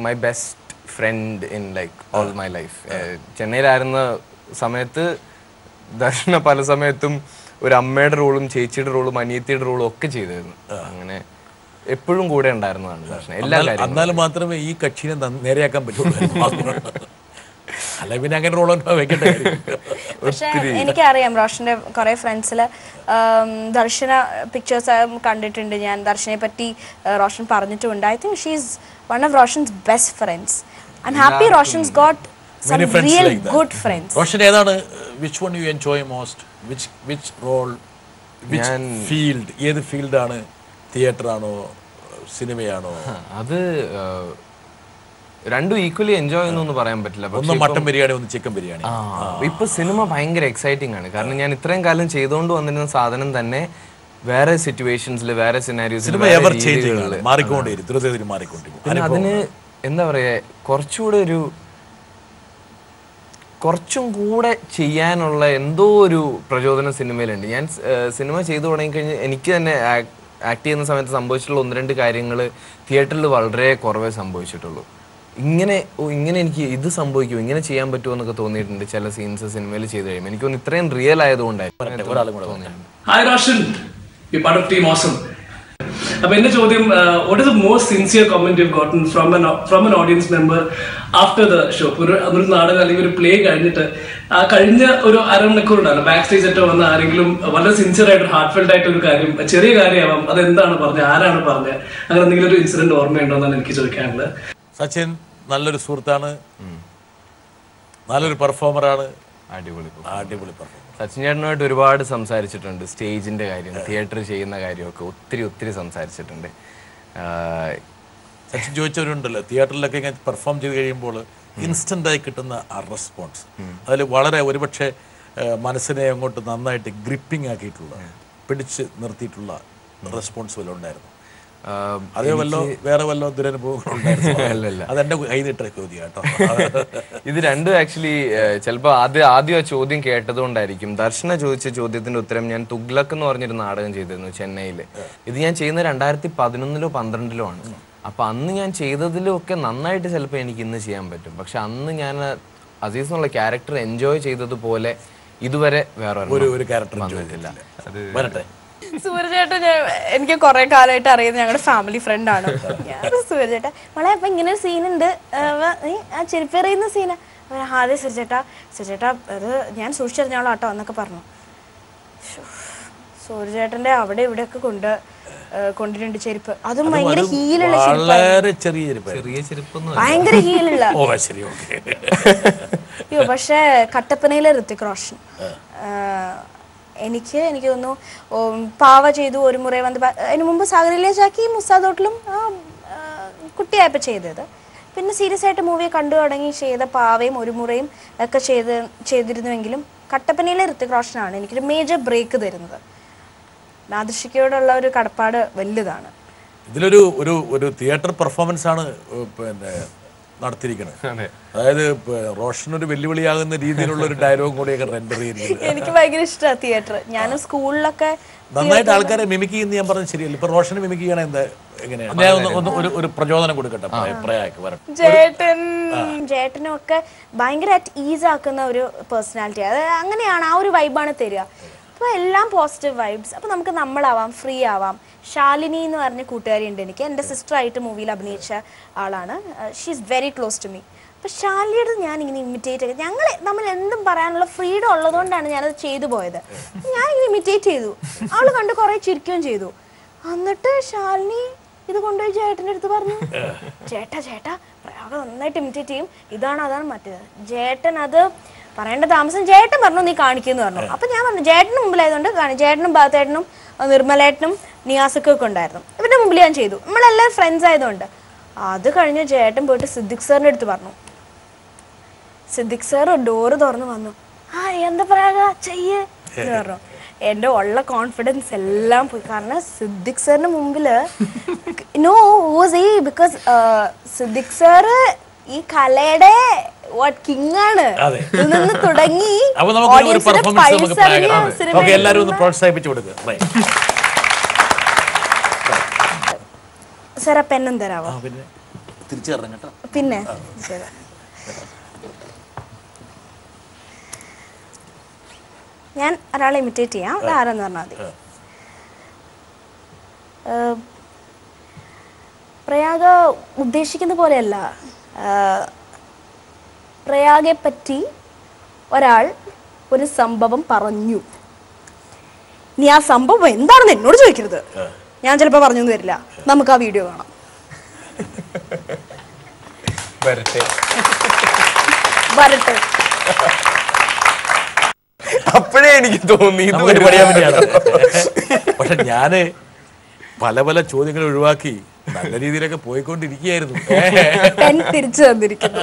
My best friend in like all my life. ചെന്നൈയിലായിരുന്ന സമയത്ത് ദർശന പല സമയത്തും ഒരു അമ്മയുടെ റോളും ചേച്ചിയുടെ റോളും അനിയത്തിയുടെ റോളും ഒക്കെ ചെയ്തിരുന്നു. അങ്ങനെ എപ്പോഴും കൂടെ ഉണ്ടായിരുന്നതാണ് ദർശന എല്ലാ കാര്യവും. എന്നാലും മാത്രമേ ഈ കക്ഷിനെ നേരെയാക്കാൻ പറ്റുള്ളൂ. അല്ല പിന്നെ അങ്ങനെ റോൾ വെക്കട്ടെ. പക്ഷെ എനിക്കറിയാം റോഷന്റെ കുറെ ഫ്രണ്ട്സില് ദർശന പിക്ചേഴ്സ് കണ്ടിട്ടുണ്ട് ഞാൻ. ദർശനെ പറ്റി റോഷൻ പറഞ്ഞിട്ടുണ്ട്. I think she is one of Roshan's best friends. I am happy Roshan's got some real good friends. Roshan ഏതാണ്, which one you enjoy most, which role, which field, ഏത് ഫീൽഡാണ്? തിയേറ്റർ ആണോ സിനിമയാണോ? അത് രണ്ടും ഈക്വലി എൻജോയ് ഒന്നും പറയാൻ പറ്റില്ല. ഒന്ന് മട്ടൻ ബിരിയാണി, ഒന്ന് ചിക്കൻ ബിരിയാണി. ഇപ്പൊ സിനിമ ഭയങ്കര എക്സൈറ്റിംഗ് ആണ്. കാരണം ഞാൻ ഇത്രയും കാലം ചെയ്തുകൊണ്ട് വന്നിരുന്ന സാധനം തന്നെ വേറെ സിറ്റുവേഷൻസിൽ വേറെ സിനാരിയോസിൽ മാറിക്കൊണ്ടിരിക്കും. അതിന് എന്താ പറയാ, കുറച്ചും കൂടെ ചെയ്യാനുള്ള എന്തോ ഒരു പ്രചോദനം സിനിമയിലുണ്ട്. ഞാൻ സിനിമ ചെയ്തു തുടങ്ങിക്കഴിഞ്ഞാൽ എനിക്ക് തന്നെ ആക്ട് ചെയ്യുന്ന സമയത്ത് സംഭവിച്ചിട്ടുള്ള 1-2 കാര്യങ്ങൾ തിയേറ്ററിൽ വളരെ കുറവേ സംഭവിച്ചിട്ടുള്ളൂ. ഇങ്ങനെ എനിക്ക് ഇത് സംഭവിക്കും, ഇങ്ങനെ ചെയ്യാൻ പറ്റുമോ എന്നൊക്കെ തോന്നിയിട്ടുണ്ട് ചില സീൻസ് സിനിമയിൽ ചെയ്ത് കഴിയുമ്പോൾ. എനിക്കൊന്ന് ഇത്രയും റിയൽ ആയതുകൊണ്ടായിരുന്നു. Hi Roshan, you part of team awesome. അപ്പൊ എന്റെ ചോദ്യം, what is the most sincere comment you gotten from an audience member after the show? ഒരു നാടകം അല്ലെങ്കിൽ ഒരു പ്ലേ കഴിഞ്ഞിട്ട് കഴിഞ്ഞ ഒരു അരമണിക്കൂർ ഉണ്ടാവില്ല, ബാക്ക് സ്റ്റേജ് ആയിട്ട് വന്ന ആരെങ്കിലും വളരെ സിൻസിയർ ആയിട്ട് ഹാർട്ട് ഫെൽറ്റ് ആയിട്ട് ഒരു കാര്യം, ചെറിയ കാര്യമാവാം, അത് എന്താണ് പറഞ്ഞത്, ആരാണ് പറഞ്ഞത്, അങ്ങനെ എന്തെങ്കിലും ഒരു ഇൻസിഡന്റ് ഓർമ്മയുണ്ടോ എന്നാണ് എനിക്ക് ചോദിക്കാനുള്ളത്. സച്ചിൻ നല്ലൊരു സുഹൃത്താണ്, നല്ലൊരു പെർഫോമറാണ്. അടിപൊളി പെർഫോമർ. സച്ചിൻ ചേട്ടനുമായിട്ട് ഒരുപാട് സംസാരിച്ചിട്ടുണ്ട്. സ്റ്റേജിന്റെ കാര്യം, തിയേറ്റർ ചെയ്യുന്ന കാര്യമൊക്കെ ഒത്തിരി സംസാരിച്ചിട്ടുണ്ട്. സച്ചിൻ ചോദിച്ചവരുണ്ടല്ലോ, തിയേറ്ററിലൊക്കെ ഇങ്ങനെ പെർഫോം ചെയ്ത് കഴിയുമ്പോൾ ഇൻസ്റ്റൻ്റായി കിട്ടുന്ന ആ റെസ്പോൺസ്, അതിൽ വളരെ ഒരുപക്ഷെ മനസ്സിനെ അങ്ങോട്ട് നന്നായിട്ട് ഗ്രിപ്പിംഗ് ആക്കിയിട്ടുള്ള, പിടിച്ച് നിർത്തിയിട്ടുള്ള റെസ്പോൺസ് വല്ലതും ഉണ്ടായിരുന്നു? അതേ വേറെ വല്ല ദുരനുഭവങ്ങളുണ്ടായിരുന്നു? അതെന്റെ കൈനിട്ട ചോദ്യം കേട്ടോ. ഇത് രണ്ടും ആക്ച്വലി ചിലപ്പോൾ ആദ്യം ആ ചോദ്യം കേട്ടതുകൊണ്ടായിരിക്കും. ദർശന ചോദിച്ച ചോദ്യത്തിന്റെ ഉത്തരം, ഞാൻ തുഗ്ലക്ക് എന്ന് പറഞ്ഞൊരു നാടകം ചെയ്തിരുന്നു ചെന്നൈയില്. ഇത് ഞാൻ ചെയ്യുന്ന 2011-ലോ 2012-ലോ ആണ്. അപ്പൊ അന്ന് ഞാൻ ചെയ്തതിലും ഒക്കെ നന്നായിട്ട് ചിലപ്പോൾ എനിക്ക് ഇന്ന് ചെയ്യാൻ പറ്റും. പക്ഷെ അന്ന് ഞാൻ അസീസ് എന്നുള്ള ക്യാരക്ടർ എൻജോയ് ചെയ്തതുപോലെ ഇതുവരെ വേറെ ഒരു ക്യാരക്ടർ വന്നിട്ടില്ല. അത് വരട്ടെ. സൂര്യചേട്ടൻ എനിക്ക് കുറെ കാലമായിട്ട് അറിയുന്ന ഞങ്ങളുടെ ഫാമിലി ഫ്രണ്ടാണ്. സൂര്യചേട്ടാ മോളെ അപ്പൊ ഇങ്ങനെ ഒരു സീനുണ്ട്, ആ ചെരുപ്പ് എറിയുന്ന സീന്. അതെ സൂര്യചേട്ടാ അത് ഞാൻ സൂക്ഷിച്ചറിഞ്ഞോളാം കേട്ടോ എന്നൊക്കെ പറഞ്ഞു. സൂര്യചേട്ടന്റെ അവിടെ ഇവിടെയൊക്കെ കൊണ്ടിട്ടുണ്ട് ചെരുപ്പ്. അതും ഭയങ്കര ഹീലുള്ള ഭയങ്കര ഹീലുള്ള. അയ്യോ പക്ഷെ കട്ടപ്പനയിലെ ഋത്തിക് റോഷൻ എനിക്ക് തോന്നുന്നു പാവ ചെയ്തു, ഒരു മുറ വന്ന് അതിന് മുമ്പ് സാഗരിലെ ചാക്കി മുസാദോട്ടിലും കുട്ടിയായപ്പോൾ ചെയ്തത്. പിന്നെ സീരിയസ് ആയിട്ട് മൂവിയെ കണ്ടു തുടങ്ങി ചെയ്ത പാവയും ഒരു മുറയും ഒക്കെ ചെയ്തിരുന്നുവെങ്കിലും കട്ടപ്പനയിലെ ഋത്തിക് റോഷനാണ് എനിക്കൊരു മേജർ ബ്രേക്ക് തരുന്നത്. നാദൃഷിക്കയോടുള്ള ഒരു കടപ്പാട് വലുതാണ്. ഇതിലൊരു ഒരു തിയേറ്റർ പെർഫോമൻസ് ആണ് പിന്നെ നടത്തിയിരിക്കുന്നത്. അതായത് റോഷൻ ഒരു വെല്ലുവിളിയാകുന്ന രീതിയിലുള്ള ഒരു ഡയലോഗ് കൂടിയൊക്കെ റെൻഡർ ചെയ്തിരിക്കുന്നത്. എനിക്ക് ഭയങ്കര ഇഷ്ടമാണ് തിയേറ്റർ. ഞാൻ സ്കൂളിലൊക്കെ നന്നായിട്ട് ആൾക്കാരെ മിമിക് ചെയ്യുന്ന ഞാൻ പറഞ്ഞത് ശരിയല്ല. ഇപ്പൊ റോഷനെ മിമിക് ചെയ്യണ എന്താ എങ്ങനെയാണ്? ഞാൻ ഒരു പ്രചോദനം കൊടുക്കട്ടെ. ചേട്ടനും ഒക്കെ ഭയങ്കര അറ്റ് ഈസ് ആക്കുന്ന ഒരു പേഴ്സണാലിറ്റി. അത് അങ്ങനെയാണ്, ആ ഒരു വൈബാണ് തരിക. അപ്പോൾ എല്ലാം പോസിറ്റീവ് വൈബ്സ്. അപ്പോൾ നമുക്ക് നമ്മളാവാം, ഫ്രീ ആവാം. ശാലിനി എന്ന് പറഞ്ഞ കൂട്ടുകാരി ഉണ്ട് എനിക്ക്, എൻ്റെ സിസ്റ്ററായിട്ട് മൂവിയിൽ അഭിനയിച്ച ആളാണ്. She is very close to me. അപ്പോൾ ശാലിനിയുടെ ഞാൻ ഇങ്ങനെ ഇമിറ്റേറ്റ് ചെയ്ത് നമ്മൾ എന്തും പറയാനുള്ള ഫ്രീഡം ഉള്ളതുകൊണ്ടാണ് ഞാനത് ചെയ്തു പോയത്. ഞാനിങ്ങനെ ഇമിറ്റേറ്റ് ചെയ്തു, അവൾ കണ്ട് കുറേ ചിരിക്കുകയും ചെയ്തു. എന്നിട്ട് ശാലിനി ഇത് കൊണ്ടുപോയി ചേട്ടൻ്റെ അടുത്ത് പറഞ്ഞു, ചേട്ടാ പ്രയാഗം നന്നായിട്ട് ഇമിറ്റേറ്റ് ചെയ്യും, ഇതാണ് അതാണ് മറ്റേത്. ചേട്ടൻ അത് പറയേണ്ട താമസം ചേട്ടൻ പറഞ്ഞു നീ കാണിക്കുമെന്ന് പറഞ്ഞു. അപ്പം ഞാൻ പറഞ്ഞു ചേട്ടന് മുമ്പിലായതുകൊണ്ട് ചേട്ടനും ബാത്തേട്ടനും നിർമ്മലേട്ടനും നിയാസൊക്കെ ഉണ്ടായിരുന്നു, ഇവരുടെ മുമ്പിൽ ഞാൻ ചെയ്തു. നമ്മളെല്ലാവരും ഫ്രണ്ട്സ് ആയതുകൊണ്ട്. അത് കഴിഞ്ഞ് ചേട്ടൻ പോയിട്ട് സിദ്ദിഖ് സാറിൻ്റെ അടുത്ത് പറഞ്ഞു. സിദ്ദിഖ് സാർ ഡോറ് തുറന്ന് വന്നു, എന്താ പറയാ ചെയ്യ് എന്ന് പറഞ്ഞു. എൻ്റെ ഉള്ള കോൺഫിഡൻസ് എല്ലാം പോയി. കാരണം സിദ്ദിഖ് സാറിന് മുമ്പില് ബിക്കോസ് സിദ്ദിഖ് സാറ് ഈ കലയുടെ കിങ് ആണ്. ഇതിൽ നിന്ന് തുടങ്ങി എല്ലാവരും ഒന്ന് പ്രോത്സാഹിപ്പിച്ചു കൊടുക്കുക. സാർ ആ പെണ്ണം തരാമോ? തിരിച്ചു തരണം കേട്ടോ. പിന്നെ ഞാൻ ഒരാളെ ഇമിറ്റേറ്റ് ചെയ്യാം. ആരെന്ന് പറഞ്ഞാൽ മതി. പ്രയാഗ ഉദ്ദേശിക്കുന്ന പോലെയല്ല. പ്രയാഗെ പറ്റി ഒരാൾ ഒരു സംഭവം പറഞ്ഞു. നീ ആ സംഭവം എന്താണെന്ന് എന്നോട് ചോദിക്കരുത്. ഞാൻ ചിലപ്പോൾ പറഞ്ഞു തരില്ല. നമുക്ക് ആ വീഡിയോ കാണാം. വരട്ടെ. അപ്പോഴേ എനിക്ക് തോന്നി പക്ഷെ ഞാന് പല പല ചോദ്യങ്ങൾ ഒഴിവാക്കി നല്ല രീതിയിലൊക്കെ പോയിക്കൊണ്ടിരിക്കുകയായിരുന്നു. തിരിച്ചു തന്നിരിക്കുന്നു.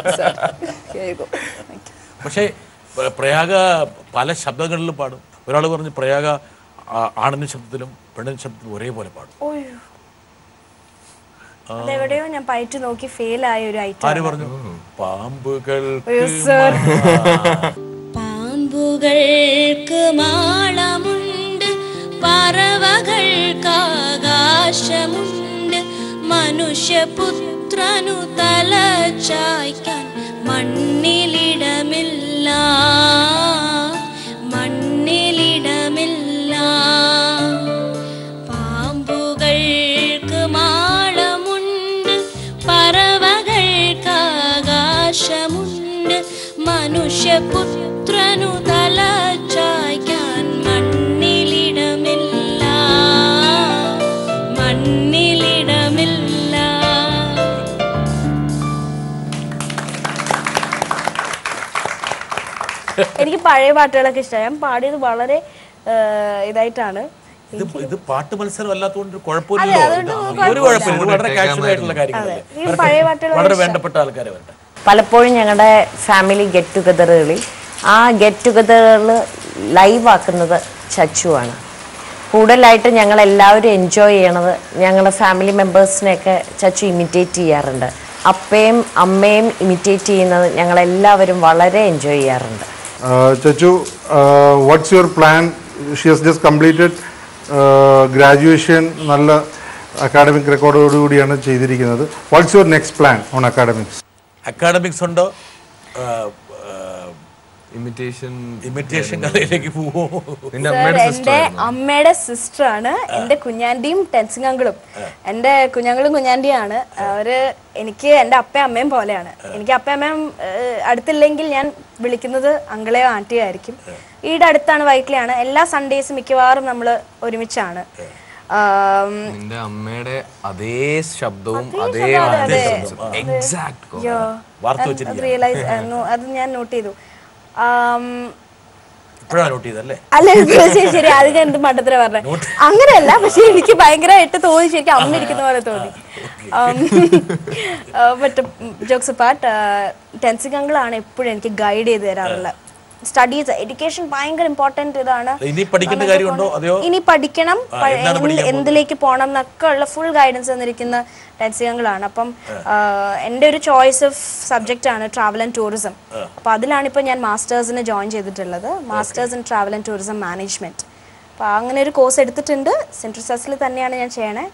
പക്ഷെ പ്രയാഗ പല ശബ്ദങ്ങളിലും പാടും. ഒരാൾ പറഞ്ഞു പ്രയാഗ ആണിന്റെ ശബ്ദത്തിലും പെണ്ണിന്റെ ശബ്ദത്തിലും ഒരേപോലെ പാടും. അതെവിടെയോ ഞാൻ പയറ്റ് നോക്കി ഫെയിൽ ആയ ഒരു ഐറ്റം. ആര് പറഞ്ഞു? പാമ്പുകൾക്ക് മാളമുണ്ട്, പറവകൾക്ക് ആകാശമുണ്ട്, മനുഷ്യപുത്രനു തല ചായ്ക്കാൻ മണ്ണിലിടമില്ല, മണ്ണിലിടമില്ല. പാമ്പുകൾക്ക് മാളമുണ്ട്, പറവകൾക്ക് ആകാശമുണ്ട്, മനുഷ്യപുത്രനു തല ചായ്ക്കാൻ മണ്ണിലിടമില്ല, മണ്ണിലിടമില്ല. എനിക്ക് പഴയ പാട്ടുകളൊക്കെ ഇഷ്ടമായി. ഞാൻ പാടിയത് വളരെ ഇതായിട്ടാണ്. ഇത് പാട്ട് മത്സരം അല്ലാത്തതുകൊണ്ട് കുഴപ്പമില്ലല്ലോ. ഒരു കുഴപ്പമില്ല. വളരെ കാഷ്വൽ ആയിട്ടുള്ള കാര്യങ്ങളല്ലേ. വളരെ വേണ്ടപ്പെട്ട ആൾക്കാരെ വരട്ടെ. പലപ്പോഴും ഞങ്ങളുടെ ഫാമിലി ഗെറ്റ് ടുഗദറുകളിൽ ആ ഗെറ്റ് ടുഗദറുകൾ ലൈവ് ആക്കുന്നത് ചച്ചുവാണ്. കൂടുതലായിട്ട് ഞങ്ങൾ എല്ലാവരും എൻജോയ് ചെയ്യണത് ഞങ്ങളുടെ ഫാമിലി മെമ്പേഴ്സിനെയൊക്കെ ചച്ചു ഇമിറ്റേറ്റ് ചെയ്യാറുണ്ട്. അപ്പയും അമ്മയും ഇമിറ്റേറ്റ് ചെയ്യുന്നത് ഞങ്ങളെല്ലാവരും വളരെ എൻജോയ് ചെയ്യാറുണ്ട്. Chachu, what's your plan? She has just completed graduation. നല്ല അക്കാഡമിക് റെക്കോർഡോടുകൂടിയാണ് ചെയ്തിരിക്കുന്നത്. What's your next plan on academics? Academics ഉണ്ടോ? ഇമിറ്റേഷൻ കഥയിലേക്ക് പോവോ? എന്റെ അമ്മയുടെ സിസ്റ്റർ ആണ്. എന്റെ കുഞ്ഞാന്റിയും ടെൻസിങ് അങ്കിളും. എന്റെ കുഞ്ഞാങ്കളും കുഞ്ഞാന്റിയാണ്. അവര് എനിക്ക് എന്റെ അപ്പയും അമ്മയും പോലെയാണ്. എനിക്ക് അപ്പയും അമ്മയും അടുത്തില്ലെങ്കിൽ ഞാൻ വിളിക്കുന്നത് അങ്കിളെയോ ആന്റിയോ ആയിരിക്കും. ഈടെ അടുത്താണ്, വൈറ്റിലാണ്. എല്ലാ സൺഡേസും മിക്കവാറും നമ്മൾ ഒരുമിച്ചാണ്. അമ്മയുടെ അതേ ശബ്ദവും അതേ റിയലൈസ് അത് ഞാൻ നോട്ട് ചെയ്തു. അല്ല ശരി, അത് ഞാൻ എന്ത് മണ്ടത്തില പറഞ്ഞത്. അങ്ങനെയല്ല, പക്ഷെ എനിക്ക് ഭയങ്കരമായിട്ട് തോന്നി. ശരിക്കും അമ്മ ഇരിക്കുന്ന പോലെ തോന്നി. ബട്ട് ജോക്സ് അപ്പാർട്ട്, ടെൻസിങ് അങ്കിളാണ് എപ്പോഴും എനിക്ക് ഗൈഡ് ചെയ്ത് തരാറുള്ളത്. സ്റ്റഡീസ്, എഡ്യൂക്കേഷൻ ഭയങ്കര ഇമ്പോർട്ടന്റ് ഇതാണ്. ഇനി പഠിക്കണം, എന്തിലേക്ക് പോകണം എന്നൊക്കെ ഉള്ള ഫുൾ ഗൈഡൻസ് തന്നിരിക്കുന്ന ടെൻസിങ് അങ്കിളാണ്. അപ്പം എൻ്റെ ഒരു ചോയ്സ് ഓഫ് സബ്ജക്റ്റ് ആണ് ട്രാവൽ ആൻഡ് ടൂറിസം. അപ്പം അതിലാണ് ഇപ്പോൾ ഞാൻ മാസ്റ്റേഴ്സിന് ജോയിൻ ചെയ്തിട്ടുള്ളത്. Masters in travel and tourism management. അപ്പം അങ്ങനെ ഒരു കോഴ്സ് എടുത്തിട്ടുണ്ട്. സെൻട്രൽ സെസിൽ തന്നെയാണ് ഞാൻ ചെയ്യണേ.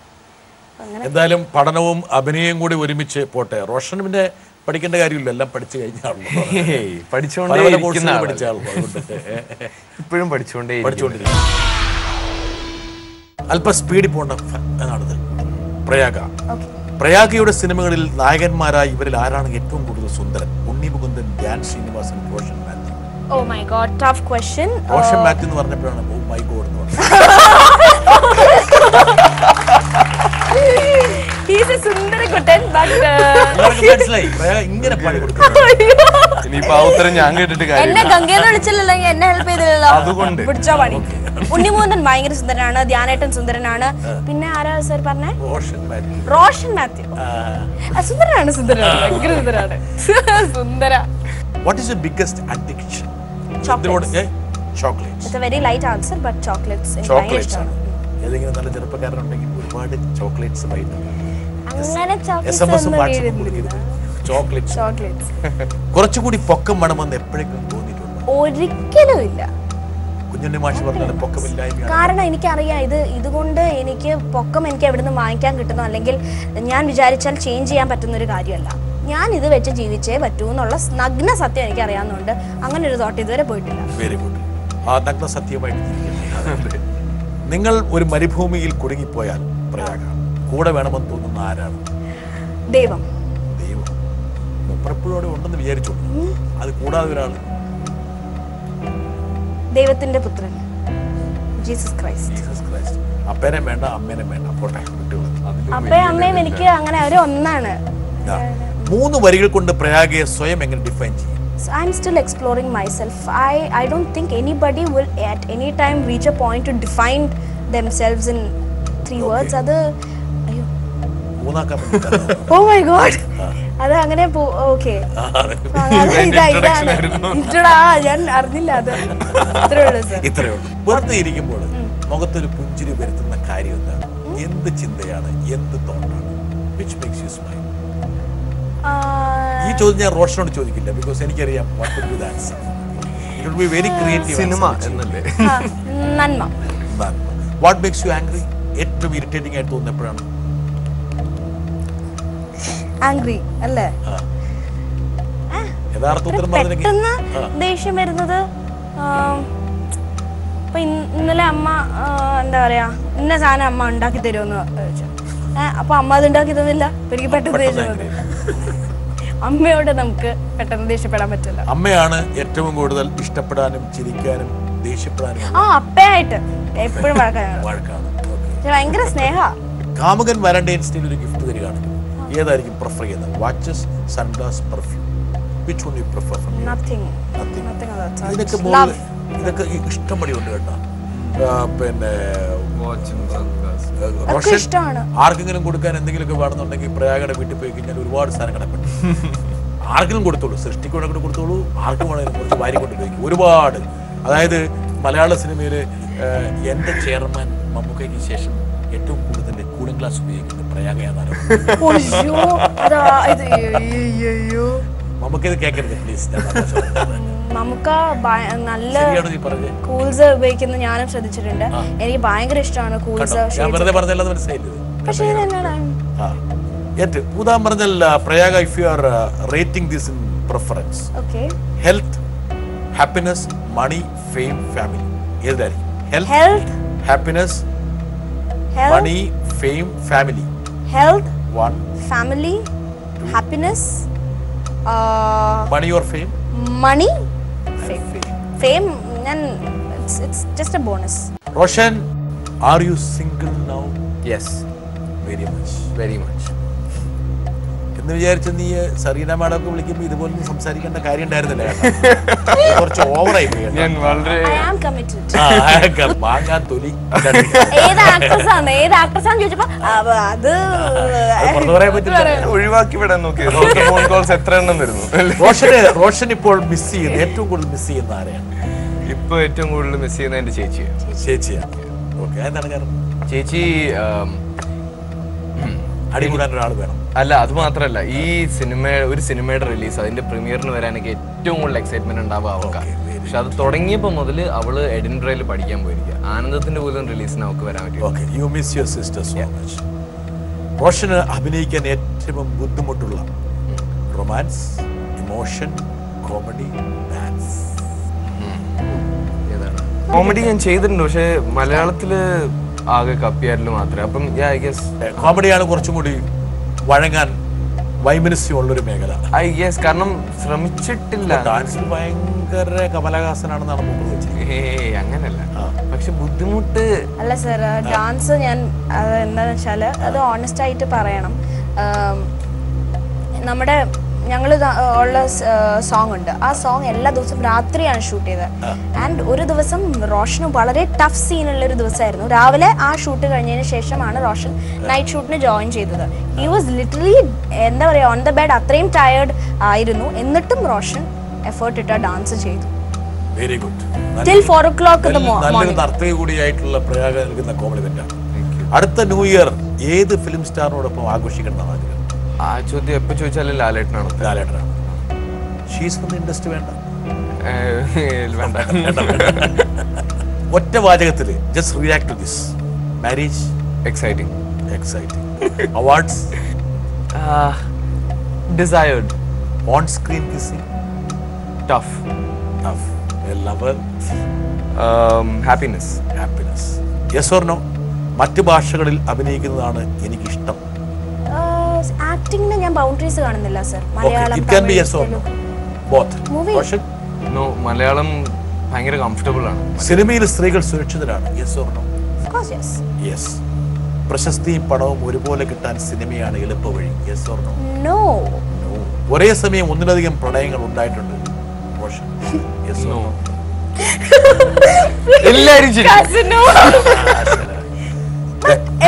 എന്തായാലും പഠനവും അഭിനയവും കൂടി ഒരുമിച്ച് പോട്ടെ. റോഷന്റെ പഠിക്കേണ്ട കാര്യമില്ല, എല്ലാം പഠിച്ചു കഴിഞ്ഞാണല്ലോ. ഇപ്പോഴും പഠിച്ചുകൊണ്ടേ. അല്പം സ്പീഡിൽ പോകേണ്ട എന്നാണിത്. പ്രയാഗ, പ്രയാഗയുടെ സിനിമകളിൽ നായകന്മാരായി ഇവരിൽ ആരാണ് ഏറ്റവും കൂടുതൽ സുന്ദരൻ? Unni Mukundan, Dhyan Sreenivasan, Roshan Mathew. Oh my god, tough question. Roshan Mathew എന്ന് പറഞ്ഞപ്പോഴാണ് ഓ മൈ ഗോഡ് എന്ന് പറഞ്ഞത്. He's a sundara kutan, but മനസ്സിലായി. പ്രയാഗ ഇങ്ങനെ പാടി കൊടുക്കുന്നു. ഇനിയിപ്പോ ആ ഉത്തരം ഞാൻ കേട്ടിട്ട് കാര്യം. എന്നെ ഗംഗേന്ന് വിളിച്ചില്ലല്ലോ, എന്നെ ഹെൽപ്പ് ചെയ്തില്ലല്ലോ. അതുകൊണ്ട് പിടിച്ചാ പണി. ഉണ്ണിമൂന്തൻ ഭയങ്കര സുന്ദരനാണ്. ധ്യാനേട്ടൻ സുന്ദരനാണ്. പിന്നെ ആരാ സാർ പറഞ്ഞേ? റോഷൻ മാത്യു. സുന്ദരനാണ്, സുന്ദരനാണ്, ഭയങ്കര സുന്ദരാണ്. സുന്ദര. What is your biggest addiction? Chocolates. It's A very light answer but chocolates എനിക്ക് ഭയങ്കര ചോക്ലേറ്റ്സ് ഇഷ്ടമാണ്. ആണ്. ഏതെങ്കിലും നല്ല ചെറുപ്പക്കാരനുണ്ടെങ്കിൽ ഒരുപാട് ചോക്ലേറ്റ്സ് വൈകിട്ട് അങ്ങനെ SMS വാട്സപ്പ് കൊടുക്കരുത്. ചോക്ലേറ്റ്സ്. കുറച്ചുകൂടി പൊക്കം വേണമെന്ന് എപ്പോഴെങ്കിലും തോന്നിയിട്ടുണ്ട്? ഒരിക്കലും ഇല്ല. കുഞ്ഞുണ്ണി മാഷ് പറഞ്ഞാൽ പൊക്കമില്ലായ്മ. കാരണം എനിക്കറിയാം ഇതുകൊണ്ട് എനിക്ക് പൊക്കം എനിക്ക് എവിടെ നിന്ന് വാങ്ങിക്കാൻ കിട്ടുന്നു, അല്ലെങ്കിൽ ഞാൻ വിചാരിച്ചാൽ ചേഞ്ച് ചെയ്യാൻ പറ്റുന്ന ഒരു കാര്യമല്ല. ഞാൻ ഇത് വെച്ച് ജീവിച്ചേ പറ്റൂ എന്നുള്ള നഗ്ന സത്യം എനിക്ക് അറിയാവുന്നതുകൊണ്ട് അങ്ങനെ ഒരു തോട്ട് ഇതുവരെ പോയിട്ടില്ല. Very good. ആ നഗ്ന സത്യമായിട്ട് നിങ്ങൾ ഒരു മരുഭൂമിയിൽ കുടുങ്ങിപ്പോയാൽ പ്രയാഗ കൂടെ വേണമെന്ന് തോന്നുന്ന ആരാണ്? ദൈവം. ദൈവം മുപ്പറപ്പോഴോടെ ഉണ്ടെന്ന് വിചാരിച്ചു. അത് കൂടാതെ ഒരാൾ ദൈവത്തിന്റെ പുത്രൻ ജീസസ് ക്രൈസ്റ്റ്. അപ്പനെ വേണ്ട അമ്മേനെ വേണ്ട, പോട്ടെ കുട്ടികൾ. അപ്പയും അമ്മയും എനിക്ക് അങ്ങനെ അവര് ഒന്നാണ്. 3 വരികൾ കൊണ്ട് പ്രയാഗയെ സ്വയം എങ്ങനെ ഡിഫൈൻ ചെയ്യും? So I'm still exploring myself. I don't think anybody will at any time reach a point to define themselves in 3 words. അത് അയ്യോ oh my god അത് അങ്ങനെ ഓക്കെ ഞാൻ അറിഞ്ഞില്ല. അത് ഇത്രയേ ഉള്ളൂ. വെറുതെ ഇരിക്കുമ്പോൾ മുഖത്തൊരു പുഞ്ചിരി വരുത്തുന്ന കാര്യം എന്താണ്? എന്ത് ചിന്തയാണ്, എന്ത് തോട്ടാണ്? which makes you smile? ഈ ചോദ്യം ഞാൻ റോഷനോട് ചോദിക്കില്ല, ബിക്കോസ് എനിക്കറിയാം what would be the answer. It will be very creative. Cinema എന്നല്ലേ? നന്മ. What makes you angry? ഏറ്റവും ഇറിറ്റേറ്റിംഗ് ആയിട്ട് തോന്നുന്നത് എപ്പോഴാണ്? ആംഗ്രി അല്ലേ? യഥാർത്ഥ ഉത്തരം പറഞ്ഞെങ്കിൽ ദേഷ്യം വരുന്നത് ഇപ്പൊ ഇന്നലെ അമ്മ എന്താ പറയാ ഇന്ന സാധനം അമ്മ ഉണ്ടാക്കി തരുമെന്ന് ചോദിച്ചു. അപ്പൊ അമ്മ അത് ഉണ്ടാക്കി തന്നില്ല. എനിക്ക് പെട്ടെന്ന് ദേഷ്യം വന്നു. അമ്മയോട് നമുക്ക് പെട്ടെന്ന് ദേഷ്യപ്പെടാൻ പറ്റില്ല. അമ്മയാണ് ഏറ്റവും കൂടുതൽ ഇഷ്ടപ്പെടാനും ചിരിക്കാനും ദേഷ്യപ്പെടാനും. അപ്പയായിട്ട് എപ്പോഴും വഴക്കാണ്. ഭയങ്കര സ്നേഹ. കാമുകൻ വാലന്റൈൻസ് ഡേയിൽ ഒരു ഗിഫ്റ്റ് തരികയാണെങ്കിൽ ഏതായിരിക്കും പ്രിഫർ ചെയ്യുന്നത്? Watches, sunglass, perfume? Which one you prefer from you? Nothing. ഇതൊക്കെ ഇഷ്ടംപടി ഉണ്ട് കേട്ടോ. പിന്നെ ആർക്കെങ്കിലും കൊടുക്കാൻ എന്തെങ്കിലുമൊക്കെ വേണമെന്നുണ്ടെങ്കിൽ പ്രയാഗയുടെ വീട്ടിൽ പോയി കഴിഞ്ഞാൽ ഒരുപാട് സാധനങ്ങളെ പറ്റും. ആർക്കെങ്കിലും കൊടുത്തോളൂ, സൃഷ്ടിക്കൂടെ കൊടുത്തോളൂ, ആർക്കും വേണമെങ്കിലും കുറച്ച് വാരി കൊണ്ട് ഉപയോഗിക്കും ഒരുപാട്. അതായത് മലയാള സിനിമയിൽ എൻ്റെ ചെയർമാൻ മമ്മൂക്കയ്ക്ക് ശേഷം ഏറ്റവും കൂടുതൽ കൂളിംഗ് ഗ്ലാസ് ഉപയോഗിക്കുന്നത് പ്രയാഗയാണ്. മമ്മൂക്കത് കേൾക്കരുത് പ്ലീസ്. മമ്മൂക്ക നല്ല കൂൾസ് ഉപയോഗിക്കുന്നത് ഞാനും ശ്രദ്ധിച്ചിട്ടുണ്ട്. എനിക്ക് ഭയങ്കര ഇഷ്ടമാണ് കൂൾസ്. ഉദാഹരണം പറഞ്ഞാൽ Prayaga, if you are rating this in preference, health, happiness, money, fame, family, ഏതായിരിക്കും? Health, happiness, money, fame, family. Health, 1, family, happiness, money or fame? Money, fame, and it's just a bonus. Roshan, are you single now? Yes, very much. എന്ന് വിചാരിച്ച നീ Zarina madam ഒക്കെ വിളിക്കുമ്പോൾ ഇതുപോലെ സംസാരിക്കേണ്ട കാര്യം ഉണ്ടായിരുന്നില്ല. കുറച്ച് ഓവറായി പോയി. ഞാൻ വളരെ വാങ്ങാൻ തൊലി. ഒഴിവാക്കി വിടാൻ നോക്കി. എത്ര എണ്ണം വരുന്നു? റോഷൻ ഇപ്പോൾ മിസ് ചെയ്യുന്നത്, ഏറ്റവും കൂടുതൽ മിസ് ചെയ്യുന്ന ആരെയാണ്? ഇപ്പൊ ഏറ്റവും കൂടുതൽ മിസ് ചെയ്യുന്നത് എന്റെ ചേച്ചിയാണ്. ഓക്കെ, എന്താണ് കാരണം? ചേച്ചി അടികൂടാൻ ഒരാൾ വേണം. അല്ല, അത് മാത്രമല്ല, ഈ ഒരു സിനിമയുടെ റിലീസ്, അതിന്റെ പ്രീമിയറിന് വരാനൊക്കെ ഏറ്റവും കൂടുതൽ എക്സൈറ്റ്മെന്റ് ഉണ്ടാവുക അവൾക്കാണ്. പക്ഷെ അത് തുടങ്ങിയപ്പോൾ മുതൽ അവള് എഡിൻബ്രയിൽ പഠിക്കാൻ പോയിരിക്കുക. ആനന്ദത്തിന്റെ പോലും റിലീസിന് അവൾക്ക് വരാൻ പറ്റും. റോഷന് അഭിനയിക്കാൻ ഏറ്റവും ബുദ്ധിമുട്ടുള്ള റൊമാൻസ്, ഇമോഷൻ, കോമഡി, ഡാൻസ് ഏതാണ്? കോമഡി ഞാൻ ചെയ്തിട്ടുണ്ട്, പക്ഷെ മലയാളത്തില് ആകെ കപ്പിയാരിൽ മാത്രമേ. അപ്പം കോമഡിയാണ് കുറച്ചും കൂടി വഴങ്ങാൻ വൈമനസ്യമുള്ളൊരു മേഖല. ഐ ഗസ്, കാരണം ശ്രമിച്ചിട്ടില്ല. ഡാൻസിൽ ഭയങ്കര കമലഹാസനാണെന്നാണ് മുമ്പ് വെച്ചത്. അങ്ങനല്ല, പക്ഷെ ബുദ്ധിമുട്ട് അല്ല സർ. ഡാൻസ് ഞാൻ എന്താന്ന് വെച്ചാല് അത് ഓണസ്റ്റ് ആയിട്ട് പറയണം. നമ്മുടെ ഞങ്ങൾ ഉള്ള സോങ് ഉണ്ട്. ആ സോങ് എല്ലാ ദിവസവും രാത്രിയാണ് ഷൂട്ട് ചെയ്തത്. ആൻഡ് ഒരു ദിവസം റോഷന് വളരെ ടഫ് സീനുള്ള ഒരു ദിവസമായിരുന്നു. രാവിലെ ആ ഷൂട്ട് കഴിഞ്ഞതിന് ശേഷമാണ് റോഷൻ നൈറ്റ് ഷൂട്ടിന് ജോയിൻ ചെയ്തത്. ഹി വാസ് ലിറ്ററലി എന്താ പറയുക, ഓൺ ദ ബെഡ്. അത്രയും ടയേർഡ് ആയിരുന്നു. എന്നിട്ടും റോഷൻ എഫേർട്ട് ഇട്ട ഡാൻസ് ചെയ്തു. Very good. till 4 o'clock in the നല്ലൊരു morning. നർത്തകി കൂടിയായിട്ടുള്ള പ്രയാഗ നൽകുന്ന കോംപ്ലിമെന്റാണ്. അടുത്ത ന്യൂ ഇയർ ഏത് ഫിലിം സ്റ്റാറിനോടൊപ്പം ആഘോഷിക്കണം ആഗ്രഹം? ആ ചോദ്യം എപ്പോ ചോദിച്ചാലും ലാലേട്ടനാണ്. ലാലേട്ടനാണ്. ഷീസ് ഫ്രം ദി ഇൻഡസ്ട്രി വേണ്ട. വേണ്ട. ഒറ്റ വാചകത്തിൽ just react to this. Marriage exciting. Awards desired. On screen kissing tough. Lover happiness. Yes or no? മറ്റ് ഭാഷകളിൽ അഭിനയിക്കുന്നതാണ് എനിക്കിഷ്ടം. ആക്ടിങ്ങിന് ഞാൻ ബൗണ്ടറീസ് കാണുന്നില്ല sir. It can be yes or no. Both. No, Malayalam ഭയങ്കര കംഫർട്ടബിൾ ആണ്. സിനിമയിൽ സ്ത്രീകൾ സുരക്ഷിതരാണ്. Yes or no? Of course yes. Yes. പ്രശസ്തിയും പണവും ഒരുപോലെ കിട്ടാൻ സിനിമയാണ് എളുപ്പവഴി. Yes or no? No. ഒരേ സമയം ഒന്നിലധികം പ്രണയങ്ങൾ ഉണ്ടായിട്ടുണ്ട്. Yes or no? എല്ലാരും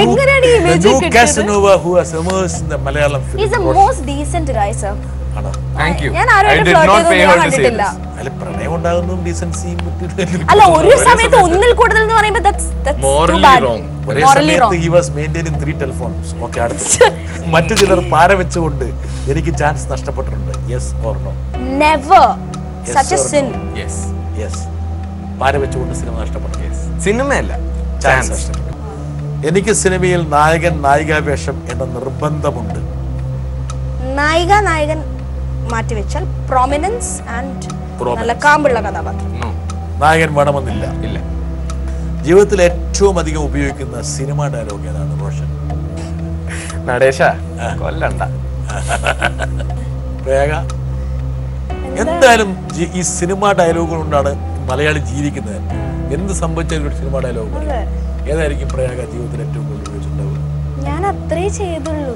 എങ്ങനെയാണ് ഈ ഇമേജ് കിട്ടിയത്? Casanova who has emerged in the Malayalam film. He's the most decent guy sir. Thank you. ഞാൻ ആരോടും ഫ്ലോട്ട് ചെയ്തൊന്നും കണ്ടിട്ടില്ല. അല്ല പ്രണയം ഉണ്ടാകുന്നതും ഡീസൻസിയും അല്ല ഒരു സമയത്ത് ഒന്നിൽ കൂടുതൽ എന്ന് പറയുമ്പോൾ that's too bad. ഒരേ സമയത്ത് he was maintaining 3 telephones. Okay അടുത്ത മറ്റു ചിലർ പാര വെച്ചുകൊണ്ട് എനിക്ക് ചാൻസ് നഷ്ടപ്പെട്ടിട്ടുണ്ട്. Yes or no? Never. Such a sin. Yes. പാര വെച്ചുകൊണ്ട് സിനിമ നഷ്ടപ്പെട്ടു. സിനിമയല്ല ചാൻസ് നഷ്ടപ്പെട്ടു. എനിക്ക് സിനിമയിൽ നായകൻ നായികാ വേഷം എന്ന നിർബന്ധമുണ്ട്. നായകൻ മാറ്റിവെച്ചാൽ പ്രോമിനൻസ് ആൻഡ് നല്ല കാമ്പുള്ള കഥാപാത്രം. നായകൻ വേണമെന്നില്ല. ഇല്ല. ജീവിതത്തിൽ ഏറ്റവും അധികം ഉപയോഗിക്കുന്ന സിനിമ ഡയലോഗ് ഏതാണ് റോഷൻ? നടേശ കൊല്ലണ്ട. പ്രയാഗ എന്തായാലും ഈ സിനിമ ഡയലോഗുകൾ കൊണ്ടാണ് മലയാളി ജീവിക്കുന്നത്. എന്ത് സംഭവിച്ചാലും ഒരു സിനിമ ഡയലോഗ് ഏതായിരിക്കും പ്രയാഗ ജീവിതത്തിൽ ഏറ്റവും കൂടുതൽ ഉപയോഗിച്ചിട്ടുണ്ടാവുക? ഞാൻ അത്രേ ചെയ്തുള്ളൂ.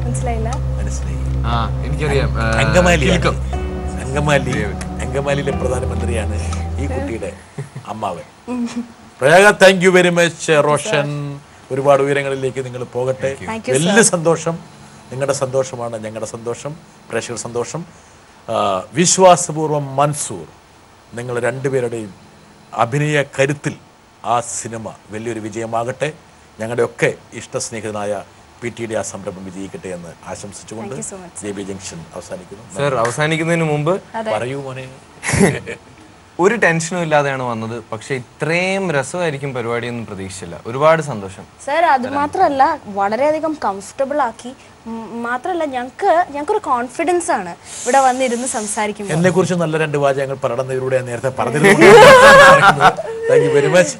മനസ്സിലായില്ല? എനിക്കറിയാം. അങ്കമാലിയിലെ പ്രധാനമന്ത്രിയാണ് ഈ കുട്ടിയുടെ അമ്മാവൻ. Prayaga thank you very much. Roshan ഒരുപാട് ഉയരങ്ങളിലേക്ക് നിങ്ങൾ പോകട്ടെ. വലിയ സന്തോഷം. നിങ്ങളുടെ സന്തോഷമാണ് ഞങ്ങളുടെ സന്തോഷം, പ്രേക്ഷകർ സന്തോഷം. വിശ്വാസപൂർവ്വം മൻസൂർ, നിങ്ങൾ രണ്ടുപേരുടെയും അഭിനയ കരുത്തിൽ ആ സിനിമ വലിയൊരു വിജയമാകട്ടെ. ഞങ്ങളുടെയൊക്കെ ഇഷ്ടസ്നേഹിതനായ PTD ആ സംരംഭം വിജയിക്കട്ടെ എന്ന് ആശംസിച്ചുകൊണ്ട് JB ജംഗ്ഷൻ അവസാനിക്കുന്നു. സർ അവസാനിക്കുന്നതിന് മുമ്പ് പറയൂ മോനെ. ഒരു ടെൻഷനും ഇല്ലാതെയാണ് വന്നത്. പക്ഷെ ഇത്രയും രസമായിരിക്കും പരിപാടി ഒന്നും പ്രതീക്ഷിച്ചില്ല. ഒരുപാട് സന്തോഷം സർ. അത് മാത്രമല്ല വളരെയധികം കംഫർട്ടബിൾ ആക്കി. മാത്രമല്ല ഞങ്ങൾക്കൊരു കോൺഫിഡൻസ് ആണ് ഇവിടെ വന്നിരുന്ന് സംസാരിക്കുമ്പോൾ. എന്നെ കുറിച്ച് നല്ല 2 വാചകങ്ങൾ പറയണമെന്നതിലൂടെ നേരത്തെ പറഞ്ഞിരുന്നു. Thank you very much.